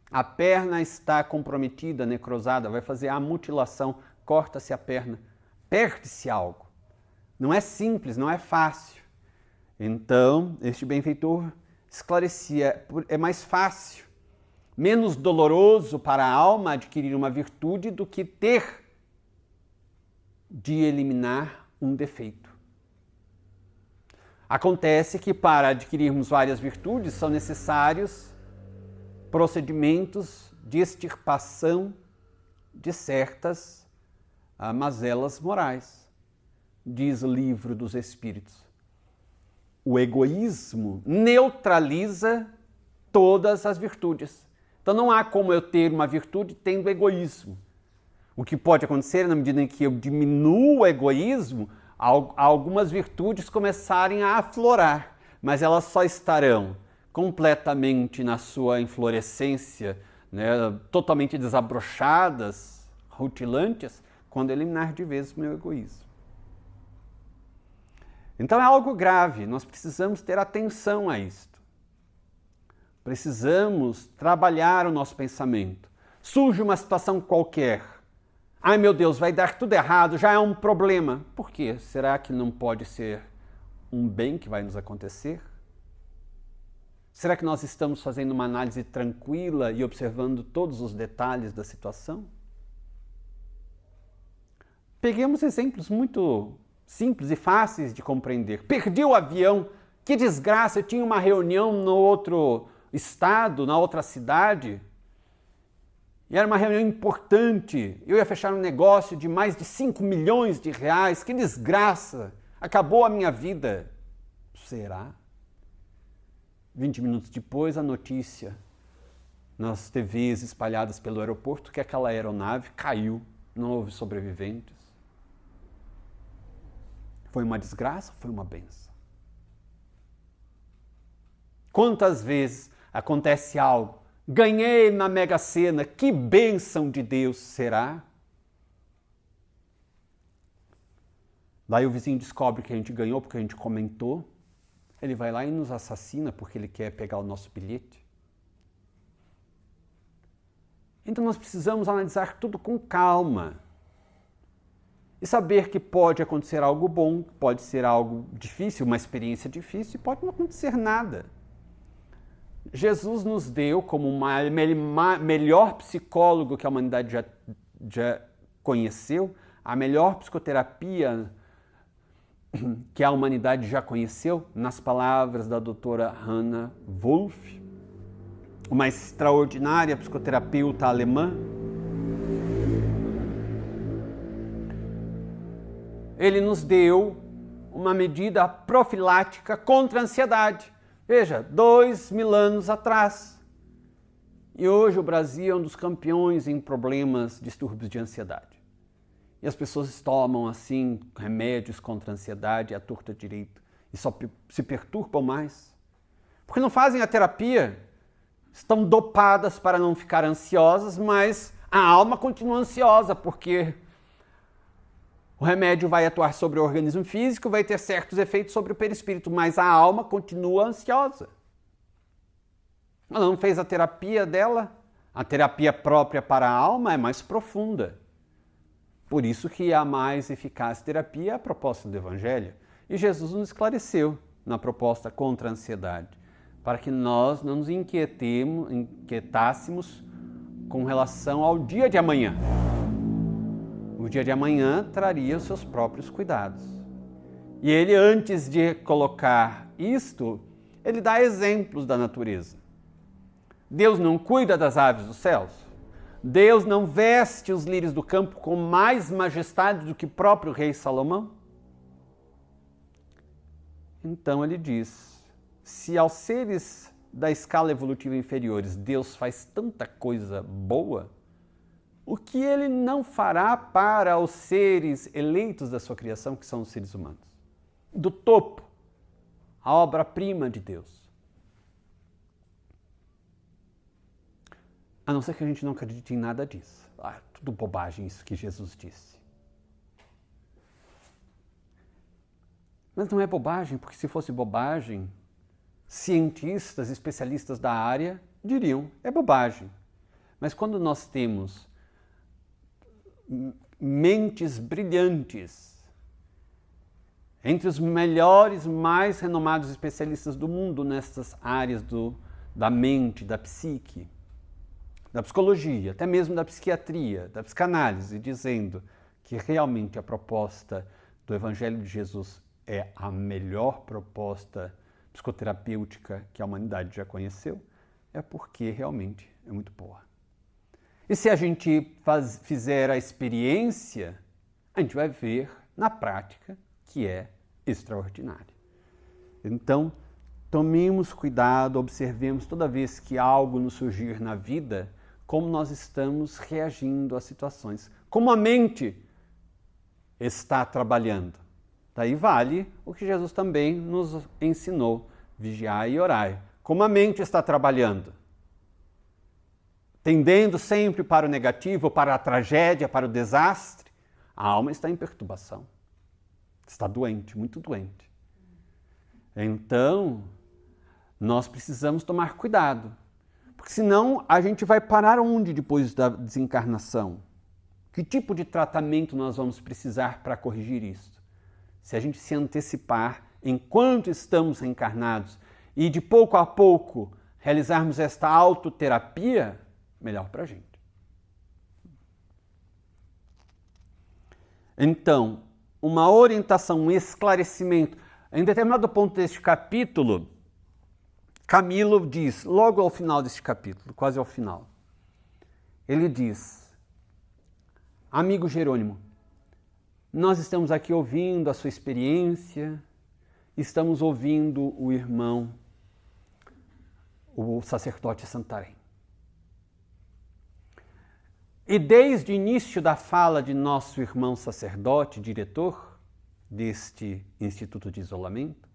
A perna está comprometida, necrosada, vai fazer a mutilação, corta-se a perna. Perde-se algo. Não é simples, não é fácil. Então, este benfeitor esclarecia, é mais fácil, menos doloroso para a alma adquirir uma virtude do que ter de eliminar um defeito. Acontece que para adquirirmos várias virtudes são necessários procedimentos de extirpação de certas mazelas morais, diz o Livro dos Espíritos. O egoísmo neutraliza todas as virtudes. Então não há como eu ter uma virtude tendo egoísmo. O que pode acontecer, na medida em que eu diminuo o egoísmo, algumas virtudes começarem a aflorar, mas elas só estarão completamente na sua inflorescência, né, totalmente desabrochadas, rutilantes, quando eliminar de vez o meu egoísmo. Então é algo grave, nós precisamos ter atenção a isto. Precisamos trabalhar o nosso pensamento. Surge uma situação qualquer. Ai meu Deus, vai dar tudo errado, já é um problema. Por quê? Será que não pode ser um bem que vai nos acontecer? Será que nós estamos fazendo uma análise tranquila e observando todos os detalhes da situação? Peguemos exemplos muito simples e fáceis de compreender. Perdi o avião, que desgraça, eu tinha uma reunião no outro estado, na outra cidade, e era uma reunião importante, eu ia fechar um negócio de mais de 5 milhões de reais, que desgraça, acabou a minha vida. Será? 20 minutos depois, a notícia nas TVs espalhadas pelo aeroporto que aquela aeronave caiu, não houve sobreviventes. Foi uma desgraça, foi uma bênção. Quantas vezes acontece algo, ganhei na Mega Sena, que bênção de Deus será? Daí o vizinho descobre que a gente ganhou porque a gente comentou, ele vai lá e nos assassina porque ele quer pegar o nosso bilhete. Então nós precisamos analisar tudo com calma e saber que pode acontecer algo bom, pode ser algo difícil, uma experiência difícil, e pode não acontecer nada. Jesus nos deu como o melhor psicólogo que a humanidade já conheceu, a melhor psicoterapia que a humanidade já conheceu, nas palavras da doutora Hannah Wolff, uma extraordinária psicoterapeuta alemã. Ele nos deu uma medida profilática contra a ansiedade. Veja, 2000 anos atrás. E hoje o Brasil é um dos campeões em problemas, distúrbios de ansiedade. E as pessoas tomam, assim, remédios contra a ansiedade à torta direito. E só se perturbam mais. Porque não fazem a terapia. Estão dopadas para não ficar ansiosas, mas a alma continua ansiosa, porque o remédio vai atuar sobre o organismo físico, vai ter certos efeitos sobre o perispírito, mas a alma continua ansiosa. Ela não fez a terapia dela. A terapia própria para a alma é mais profunda. Por isso que a mais eficaz terapia é a proposta do Evangelho. E Jesus nos esclareceu na proposta contra a ansiedade, para que nós não nos inquietássemos com relação ao dia de amanhã. O dia de amanhã traria os seus próprios cuidados. E ele, antes de colocar isto, ele dá exemplos da natureza. Deus não cuida das aves dos céus? Deus não veste os lírios do campo com mais majestade do que o próprio rei Salomão? Então ele diz, se aos seres da escala evolutiva inferiores Deus faz tanta coisa boa, o que ele não fará para os seres eleitos da sua criação, que são os seres humanos? Do topo, a obra-prima de Deus. A não ser que a gente não acredite em nada disso. Tudo bobagem isso que Jesus disse. Mas não é bobagem, porque se fosse bobagem, cientistas, especialistas da área diriam, é bobagem. Mas quando nós temos mentes brilhantes, entre os melhores, mais renomados especialistas do mundo nessas áreas da mente, da psique, da psicologia, até mesmo da psiquiatria, da psicanálise, dizendo que realmente a proposta do Evangelho de Jesus é a melhor proposta psicoterapêutica que a humanidade já conheceu, é porque realmente é muito boa. E se a gente fizer a experiência, a gente vai ver na prática que é extraordinário. Então, tomemos cuidado, observemos toda vez que algo nos surgir na vida, como nós estamos reagindo às situações, como a mente está trabalhando. Daí vale o que Jesus também nos ensinou, vigiai e orai. Como a mente está trabalhando? Tendendo sempre para o negativo, para a tragédia, para o desastre, a alma está em perturbação. Está doente, muito doente. Então, nós precisamos tomar cuidado. Porque senão a gente vai parar onde depois da desencarnação? Que tipo de tratamento nós vamos precisar para corrigir isso? Se a gente se antecipar enquanto estamos reencarnados e de pouco a pouco realizarmos esta autoterapia, melhor para a gente. Então, uma orientação, um esclarecimento. Em determinado ponto deste capítulo, Camilo diz, logo ao final deste capítulo, quase ao final, ele diz, amigo Jerônimo, nós estamos aqui ouvindo a sua experiência, estamos ouvindo o irmão, o sacerdote Santarém. E desde o início da fala de nosso irmão sacerdote, diretor deste Instituto de Isolamento,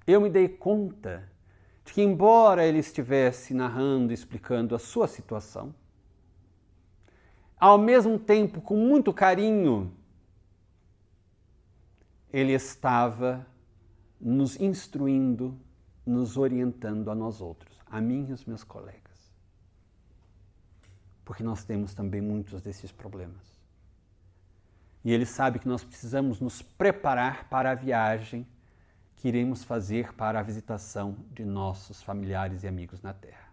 eu me dei conta de que, embora ele estivesse narrando, explicando a sua situação, ao mesmo tempo, com muito carinho, ele estava nos instruindo, nos orientando a nós outros, a mim e os meus colegas. Porque nós temos também muitos desses problemas. E ele sabe que nós precisamos nos preparar para a viagem que iremos fazer para a visitação de nossos familiares e amigos na Terra.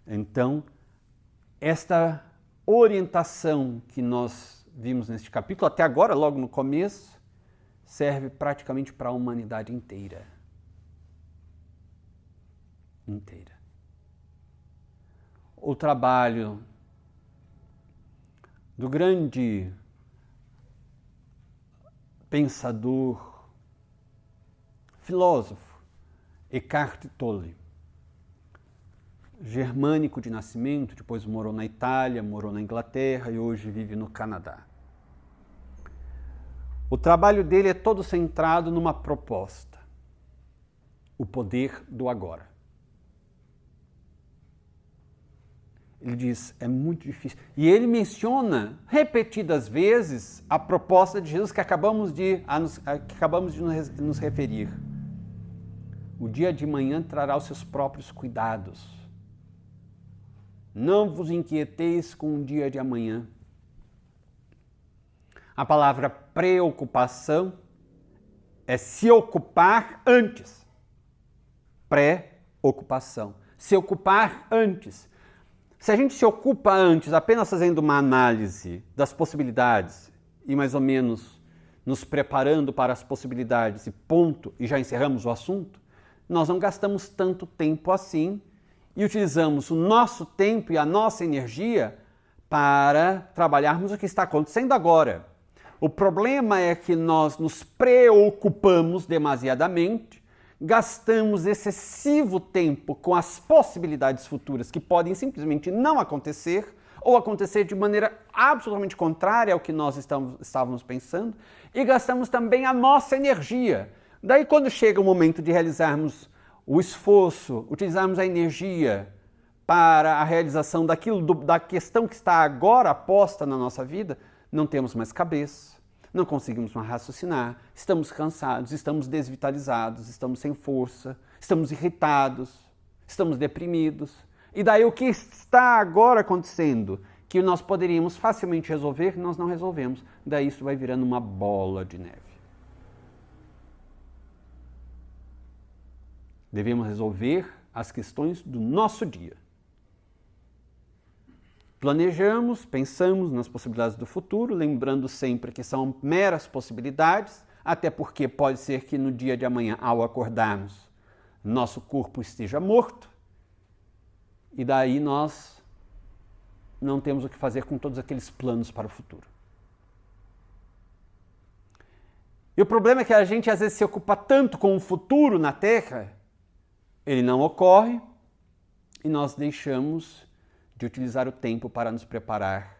Então, esta orientação que nós vimos neste capítulo, até agora, logo no começo, serve praticamente para a humanidade inteira. Inteira. O trabalho do grande pensador, filósofo Eckhart Tolle, germânico de nascimento, depois morou na Itália, morou na Inglaterra e hoje vive no Canadá. O trabalho dele é todo centrado numa proposta: o poder do agora. Ele diz, é muito difícil. E ele menciona repetidas vezes a proposta de Jesus que acabamos de nos referir. O dia de manhã trará os seus próprios cuidados. Não vos inquieteis com o dia de amanhã. A palavra preocupação é se ocupar antes. Pré-ocupação. Se ocupar antes. Se a gente se ocupa antes apenas fazendo uma análise das possibilidades e mais ou menos nos preparando para as possibilidades e ponto, e já encerramos o assunto, nós não gastamos tanto tempo assim e utilizamos o nosso tempo e a nossa energia para trabalharmos o que está acontecendo agora. O problema é que nós nos preocupamos demasiadamente, gastamos excessivo tempo com as possibilidades futuras que podem simplesmente não acontecer ou acontecer de maneira absolutamente contrária ao que nós estávamos pensando e gastamos também a nossa energia. Daí, quando chega o momento de realizarmos o esforço, utilizarmos a energia para a realização da questão que está agora posta na nossa vida, não temos mais cabeça. Não conseguimos mais raciocinar, estamos cansados, estamos desvitalizados, estamos sem força, estamos irritados, estamos deprimidos. E daí o que está agora acontecendo, que nós poderíamos facilmente resolver, nós não resolvemos. Daí isso vai virando uma bola de neve. Devemos resolver as questões do nosso dia. Planejamos, pensamos nas possibilidades do futuro, lembrando sempre que são meras possibilidades, até porque pode ser que no dia de amanhã, ao acordarmos, nosso corpo esteja morto, e daí nós não temos o que fazer com todos aqueles planos para o futuro. E o problema é que a gente às vezes se ocupa tanto com o futuro na Terra, ele não ocorre, e nós deixamos de utilizar o tempo para nos preparar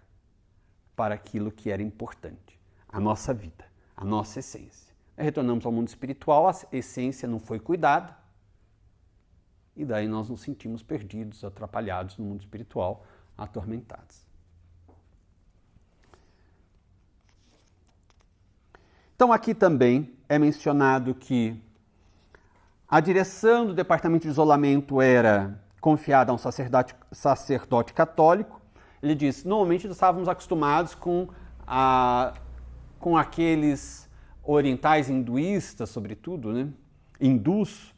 para aquilo que era importante, a nossa vida, a nossa essência. Aí retornamos ao mundo espiritual, a essência não foi cuidada, e daí nós nos sentimos perdidos, atrapalhados no mundo espiritual, atormentados. Então aqui também é mencionado que a direção do departamento de isolamento era confiada a um sacerdote católico. Ele diz, normalmente nós estávamos acostumados com aqueles orientais hinduístas, sobretudo, né? Hindus,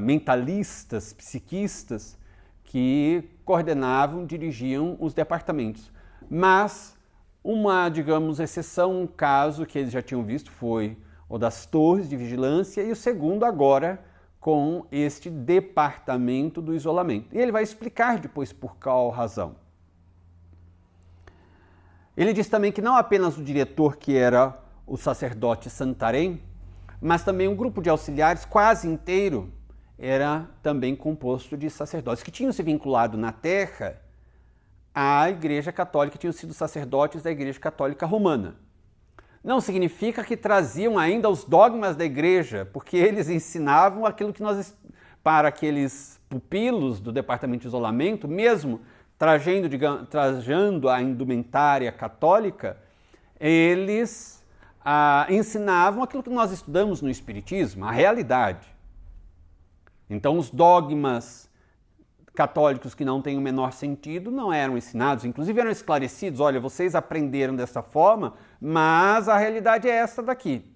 mentalistas, psiquistas, que coordenavam, dirigiam os departamentos. Mas uma, digamos, exceção, um caso que eles já tinham visto foi o das torres de vigilância e o segundo agora com este departamento do isolamento. E ele vai explicar depois por qual razão. Ele diz também que não apenas o diretor, que era o sacerdote Santarém, mas também um grupo de auxiliares quase inteiro era também composto de sacerdotes que tinham se vinculado na terra à Igreja Católica, tinham sido sacerdotes da Igreja Católica Romana. Não significa que traziam ainda os dogmas da Igreja, porque eles ensinavam aquilo que para aqueles pupilos do departamento de isolamento, mesmo trajando a indumentária católica, eles ensinavam aquilo que nós estudamos no Espiritismo, a realidade. Então, os dogmas católicos que não têm o menor sentido não eram ensinados, inclusive eram esclarecidos. Olha, vocês aprenderam dessa forma, mas a realidade é esta daqui.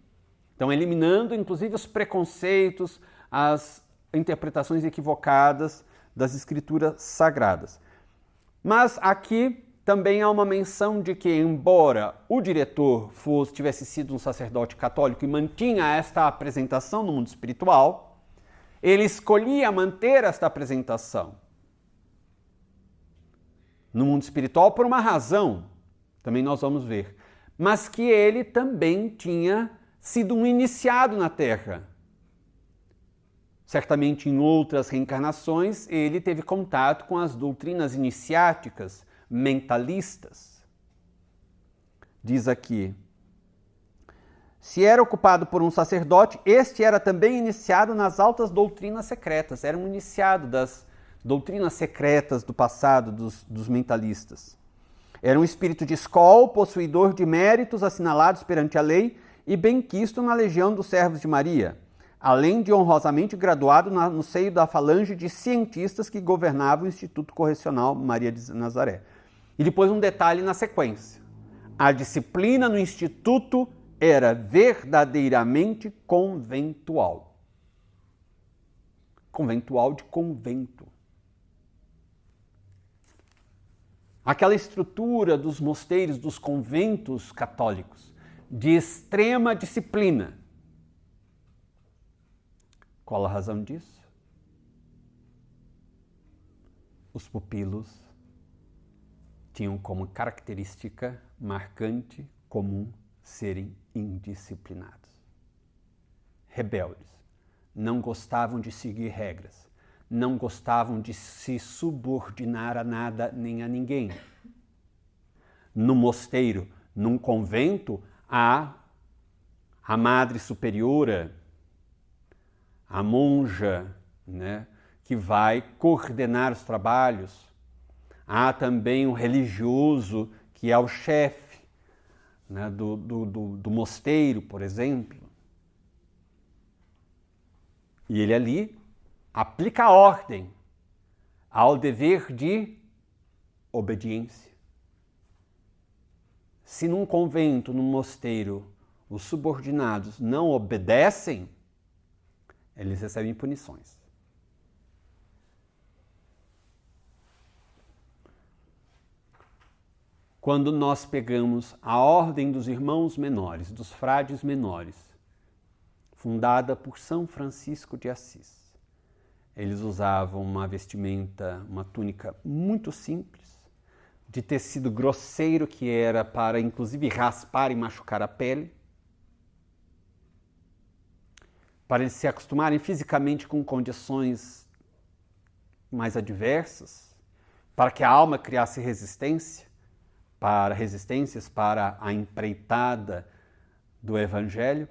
Então, eliminando inclusive os preconceitos, as interpretações equivocadas das escrituras sagradas. Mas aqui também há uma menção de que, embora o diretor tivesse sido um sacerdote católico e mantinha esta apresentação no mundo espiritual, ele escolhia manter esta apresentação no mundo espiritual por uma razão, também nós vamos ver, mas que ele também tinha sido um iniciado na Terra. Certamente em outras reencarnações ele teve contato com as doutrinas iniciáticas, mentalistas. Diz aqui: se era ocupado por um sacerdote, este era também iniciado nas altas doutrinas secretas, era um iniciado das doutrinas secretas do passado dos mentalistas. Era um espírito de escola, possuidor de méritos assinalados perante a lei e benquisto na legião dos servos de Maria, além de honrosamente graduado no seio da falange de cientistas que governavam o Instituto Correcional Maria de Nazaré. E depois um detalhe na sequência. A disciplina no Instituto era verdadeiramente conventual. Conventual de convento. Aquela estrutura dos mosteiros, dos conventos católicos, de extrema disciplina. Qual a razão disso? Os pupilos tinham como característica marcante, comum, serem indisciplinados. Rebeldes. Não gostavam de seguir regras. Não gostavam de se subordinar a nada nem a ninguém. No mosteiro, num convento, há a madre superiora, a monja, né, que vai coordenar os trabalhos. Há também um religioso que é o chefe, né, do mosteiro, por exemplo. E ele ali aplica a ordem ao dever de obediência. Se num convento, num mosteiro, os subordinados não obedecem, eles recebem punições. Quando nós pegamos a ordem dos irmãos menores, dos frades menores, fundada por São Francisco de Assis, eles usavam uma vestimenta, uma túnica muito simples, de tecido grosseiro que era para inclusive raspar e machucar a pele, para eles se acostumarem fisicamente com condições mais adversas, para que a alma criasse resistências para a empreitada do Evangelho.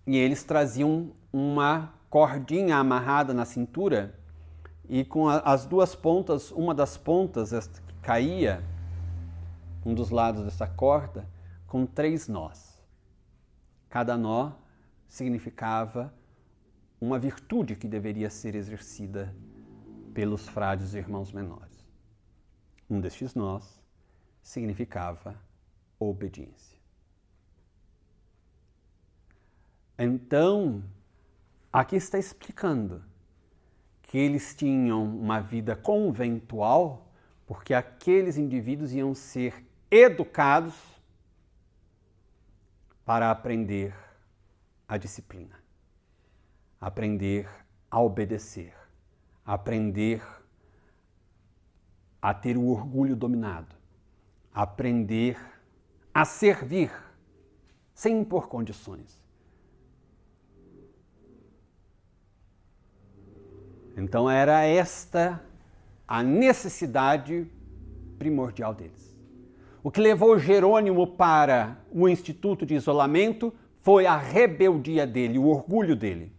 E eles traziam uma cordinha amarrada na cintura e com as duas pontas, uma das pontas que caía, um dos lados dessa corda, com 3 nós. Cada nó significava uma virtude que deveria ser exercida pelos frades e irmãos menores. Um destes nós significava obediência. Então, aqui está explicando que eles tinham uma vida conventual porque aqueles indivíduos iam ser educados para aprender a disciplina, aprender a obedecer, aprender a ter o orgulho dominado, aprender a servir sem impor condições. Então era esta a necessidade primordial deles. O que levou Jerônimo para o instituto de isolamento foi a rebeldia dele, o orgulho dele.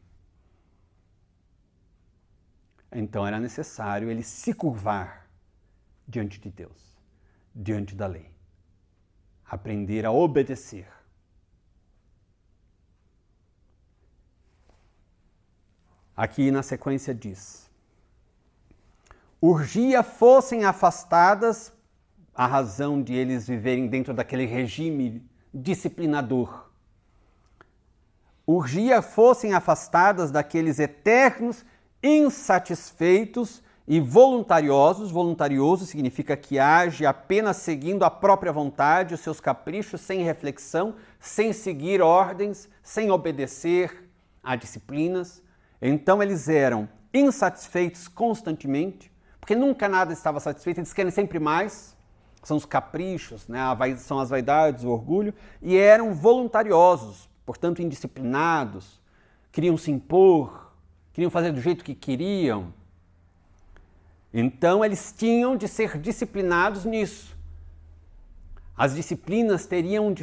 Então era necessário ele se curvar diante de Deus, diante da lei. Aprender a obedecer. Aqui na sequência diz: urgia fossem afastadas, a razão de eles viverem dentro daquele regime disciplinador. Urgia fossem afastadas daqueles eternos insatisfeitos e voluntariosos. Voluntarioso significa que age apenas seguindo a própria vontade, os seus caprichos, sem reflexão, sem seguir ordens, sem obedecer a disciplinas. Então eles eram insatisfeitos constantemente, porque nunca nada estava satisfeito, eles querem sempre mais, são os caprichos, né? São as vaidades, o orgulho, e eram voluntariosos, portanto indisciplinados, queriam se impor, queriam fazer do jeito que queriam. Então eles tinham de ser disciplinados nisso. As disciplinas teriam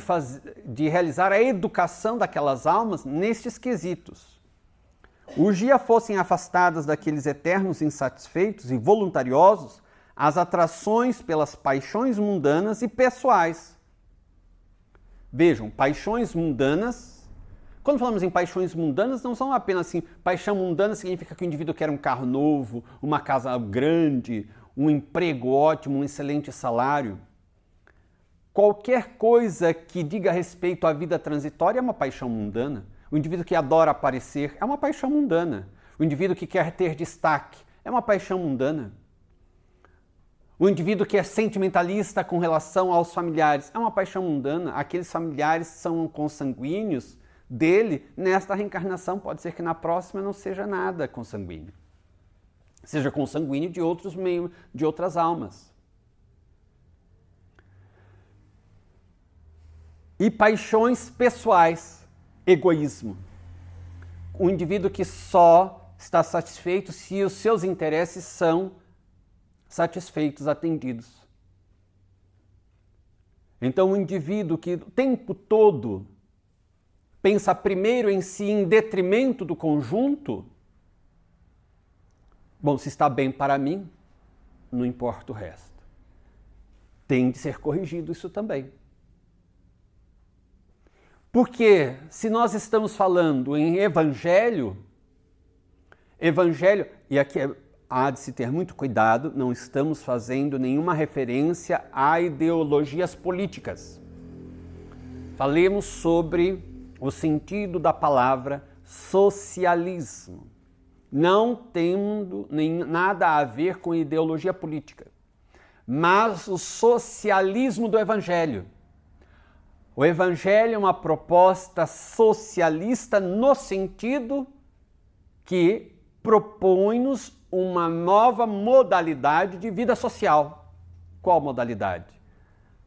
de realizar a educação daquelas almas nestes quesitos. Urgia fossem afastadas daqueles eternos insatisfeitos e voluntariosos as atrações pelas paixões mundanas e pessoais. Vejam, paixões mundanas. Quando falamos em paixões mundanas, não são apenas assim, paixão mundana significa que o indivíduo quer um carro novo, uma casa grande, um emprego ótimo, um excelente salário. Qualquer coisa que diga respeito à vida transitória é uma paixão mundana. O indivíduo que adora aparecer é uma paixão mundana. O indivíduo que quer ter destaque é uma paixão mundana. O indivíduo que é sentimentalista com relação aos familiares é uma paixão mundana. Aqueles familiares são consanguíneos dele nesta reencarnação. Pode ser que na próxima não seja nada consanguíneo. Seja consanguíneo de outras almas. E paixões pessoais. Egoísmo. Um indivíduo que só está satisfeito se os seus interesses são satisfeitos, atendidos. Então, um indivíduo que o tempo todo pensa primeiro em si em detrimento do conjunto, bom, se está bem para mim, não importa o resto. Tem de ser corrigido isso também. Porque se nós estamos falando em evangelho, e aqui há de se ter muito cuidado, não estamos fazendo nenhuma referência a ideologias políticas. Falemos sobre o sentido da palavra socialismo, não tendo nada a ver com ideologia política, mas o socialismo do evangelho. O Evangelho é uma proposta socialista no sentido que propõe-nos uma nova modalidade de vida social. Qual modalidade?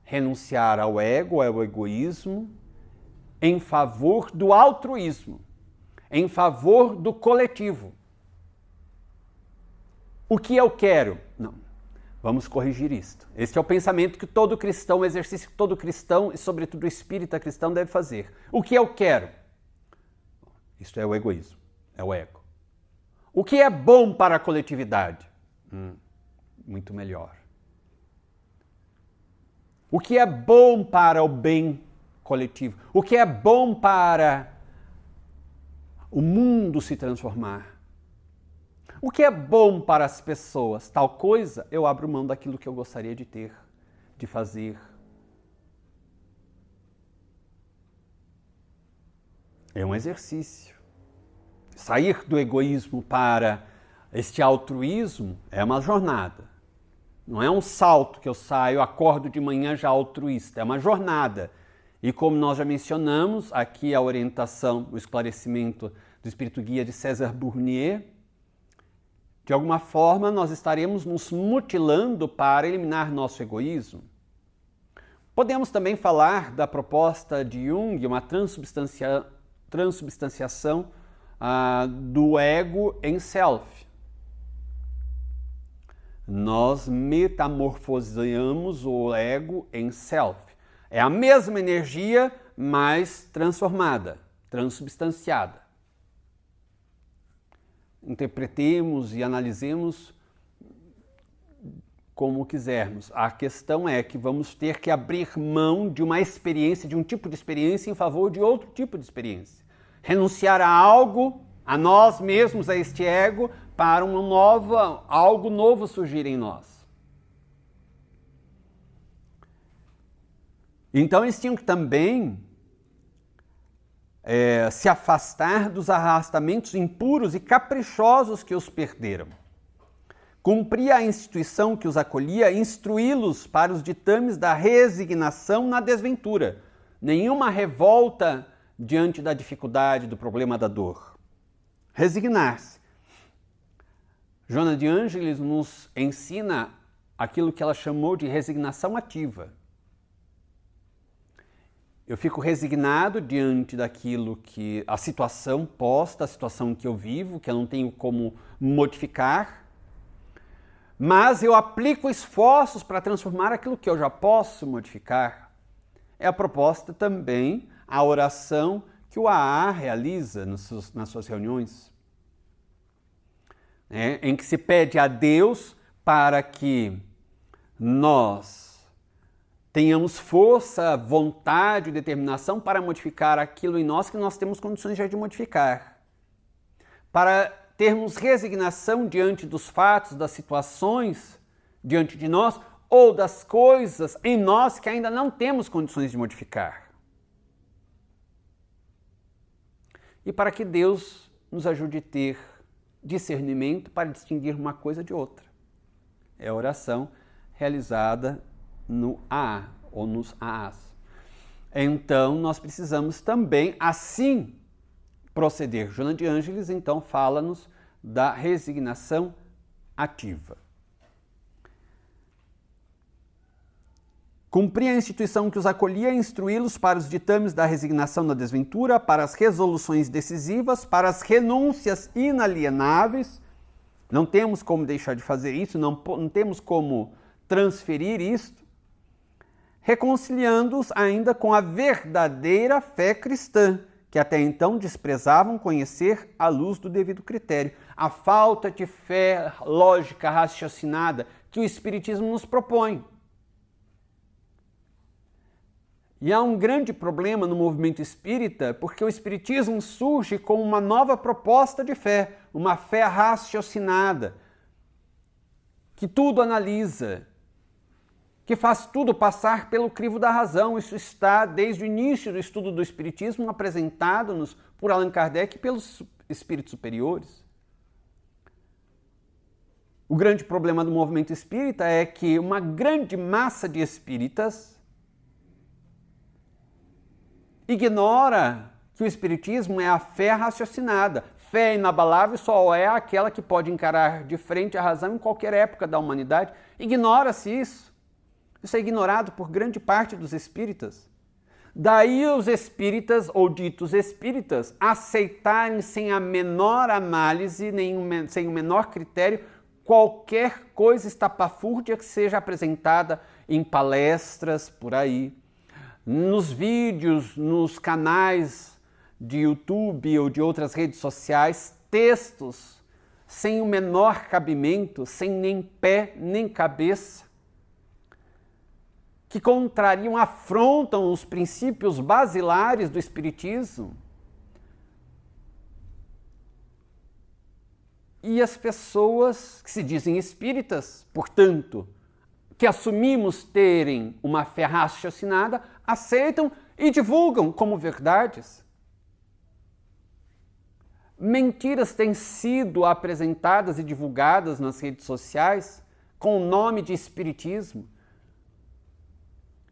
Renunciar ao ego, ao egoísmo, em favor do altruísmo, em favor do coletivo. O que eu quero? Não. Vamos corrigir isto. Este é o pensamento que todo cristão, o exercício que todo cristão, e sobretudo o espírita cristão, deve fazer. O que eu quero? Isto é o egoísmo, é o ego. O que é bom para a coletividade? Muito melhor. O que é bom para o bem coletivo? O que é bom para o mundo se transformar? O que é bom para as pessoas? Tal coisa, eu abro mão daquilo que eu gostaria de ter, de fazer. É um exercício. Sair do egoísmo para este altruísmo é uma jornada. Não é um salto que eu saio, acordo de manhã já altruísta. É uma jornada. E como nós já mencionamos, aqui a orientação, o esclarecimento do Espírito Guia de César Bournier, de alguma forma, nós estaremos nos mutilando para eliminar nosso egoísmo. Podemos também falar da proposta de Jung, uma transubstanciação do ego em self. nós metamorfoseamos o ego em self. É a mesma energia, mas transformada, transubstanciada. Interpretemos e analisemos como quisermos. A questão é que vamos ter que abrir mão de uma experiência, de um tipo de experiência em favor de outro tipo de experiência. Renunciar a algo, a nós mesmos, a este ego, para algo novo surgir em nós. Então eles tinham que também se afastar dos arrastamentos impuros e caprichosos que os perderam. Cumprir a instituição que os acolhia, instruí-los para os ditames da resignação na desventura. Nenhuma revolta diante da dificuldade, do problema, da dor. Resignar-se. Joana de Ângeles nos ensina aquilo que ela chamou de resignação ativa. Eu fico resignado diante daquilo que a situação posta, a situação que eu vivo, que eu não tenho como modificar, mas eu aplico esforços para transformar aquilo que eu já posso modificar. É a proposta também, a oração que o AA realiza nas suas reuniões, em que se pede a Deus para que nós tenhamos força, vontade e determinação para modificar aquilo em nós que nós temos condições já de modificar. Para termos resignação diante dos fatos, das situações diante de nós ou das coisas em nós que ainda não temos condições de modificar. E para que Deus nos ajude a ter discernimento para distinguir uma coisa de outra. É a oração realizada no AA ou nos AAs. Então, nós precisamos também assim proceder. Joana de Ângeles, então, fala-nos da resignação ativa. Cumprir a instituição que os acolhia e instruí-los para os ditames da resignação na desventura, para as resoluções decisivas, para as renúncias inalienáveis. Não temos como deixar de fazer isso, não temos como transferir isto, reconciliando-os ainda com a verdadeira fé cristã, que até então desprezavam conhecer à luz do devido critério. A falta de fé lógica, raciocinada, que o Espiritismo nos propõe. E há um grande problema no movimento espírita, porque o Espiritismo surge com uma nova proposta de fé, uma fé raciocinada, que tudo analisa, que faz tudo passar pelo crivo da razão. Isso está desde o início do estudo do Espiritismo apresentado-nos por Allan Kardec e pelos espíritos superiores. O grande problema do movimento espírita é que uma grande massa de espíritas ignora que o Espiritismo é a fé raciocinada. Fé inabalável só é aquela que pode encarar de frente a razão em qualquer época da humanidade. Ignora-se isso. Isso é ignorado por grande parte dos espíritas. Daí os espíritas, ou ditos espíritas, aceitarem sem a menor análise, sem o menor critério, qualquer coisa estapafúrdia que seja apresentada em palestras por aí, nos vídeos, nos canais de YouTube ou de outras redes sociais, textos sem o menor cabimento, sem nem pé nem cabeça, que contrariam, afrontam os princípios basilares do Espiritismo. E as pessoas que se dizem espíritas, portanto, que assumimos terem uma fé raciocinada, aceitam e divulgam como verdades. Mentiras têm sido apresentadas e divulgadas nas redes sociais com o nome de espiritismo,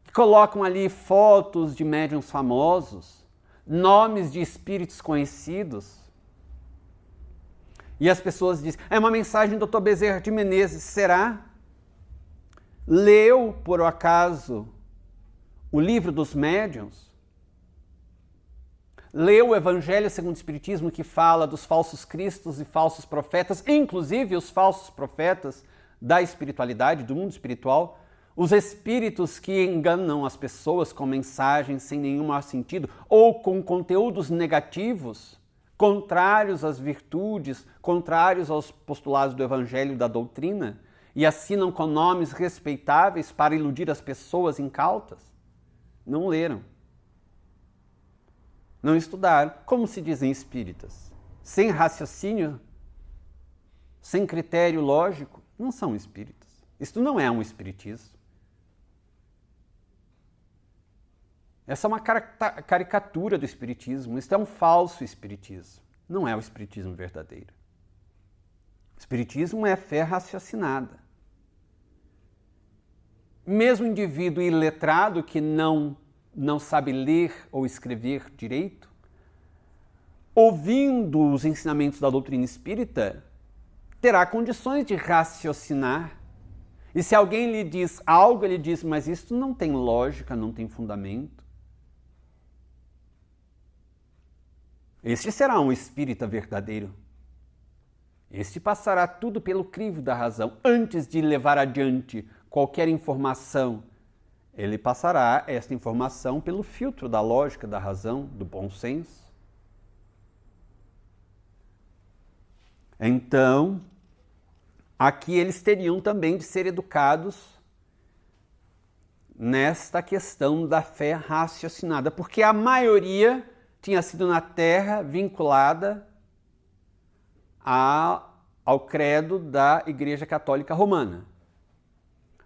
que colocam ali fotos de médiuns famosos, nomes de espíritos conhecidos. E as pessoas dizem, é uma mensagem do Dr. Bezerra de Menezes. Será? Leu, por acaso, o livro dos médiuns? Leu o Evangelho segundo o Espiritismo, que fala dos falsos cristos e falsos profetas, inclusive os falsos profetas da espiritualidade, do mundo espiritual, os espíritos que enganam as pessoas com mensagens sem nenhum maior sentido ou com conteúdos negativos, contrários às virtudes, contrários aos postulados do evangelho e da doutrina, e assinam com nomes respeitáveis para iludir as pessoas incautas, não leram. Não estudaram, como se dizem espíritas. Sem raciocínio, sem critério lógico, não são espíritas. Isto não é um espiritismo. Essa é uma caricatura do espiritismo. Isto é um falso espiritismo. Não é o espiritismo verdadeiro. O espiritismo é fé raciocinada. Mesmo o indivíduo iletrado que não sabe ler ou escrever direito, ouvindo os ensinamentos da doutrina espírita, terá condições de raciocinar. E se alguém lhe diz algo, ele diz, mas isso não tem lógica, não tem fundamento. Este será um espírita verdadeiro. Este passará tudo pelo crivo da razão. Antes de levar adiante qualquer informação, ele passará esta informação pelo filtro da lógica, da razão, do bom senso. Então, aqui eles teriam também de ser educados nesta questão da fé raciocinada, porque a maioria tinha sido na Terra vinculada ao credo da Igreja Católica Romana.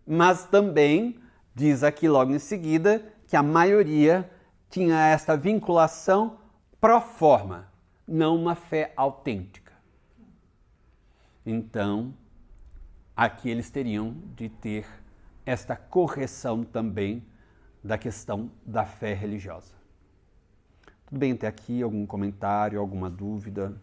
Mas também diz aqui logo em seguida que a maioria tinha esta vinculação pro forma, não uma fé autêntica. Então, aqui eles teriam de ter esta correção também da questão da fé religiosa. Tudo bem até aqui? Algum comentário, alguma dúvida?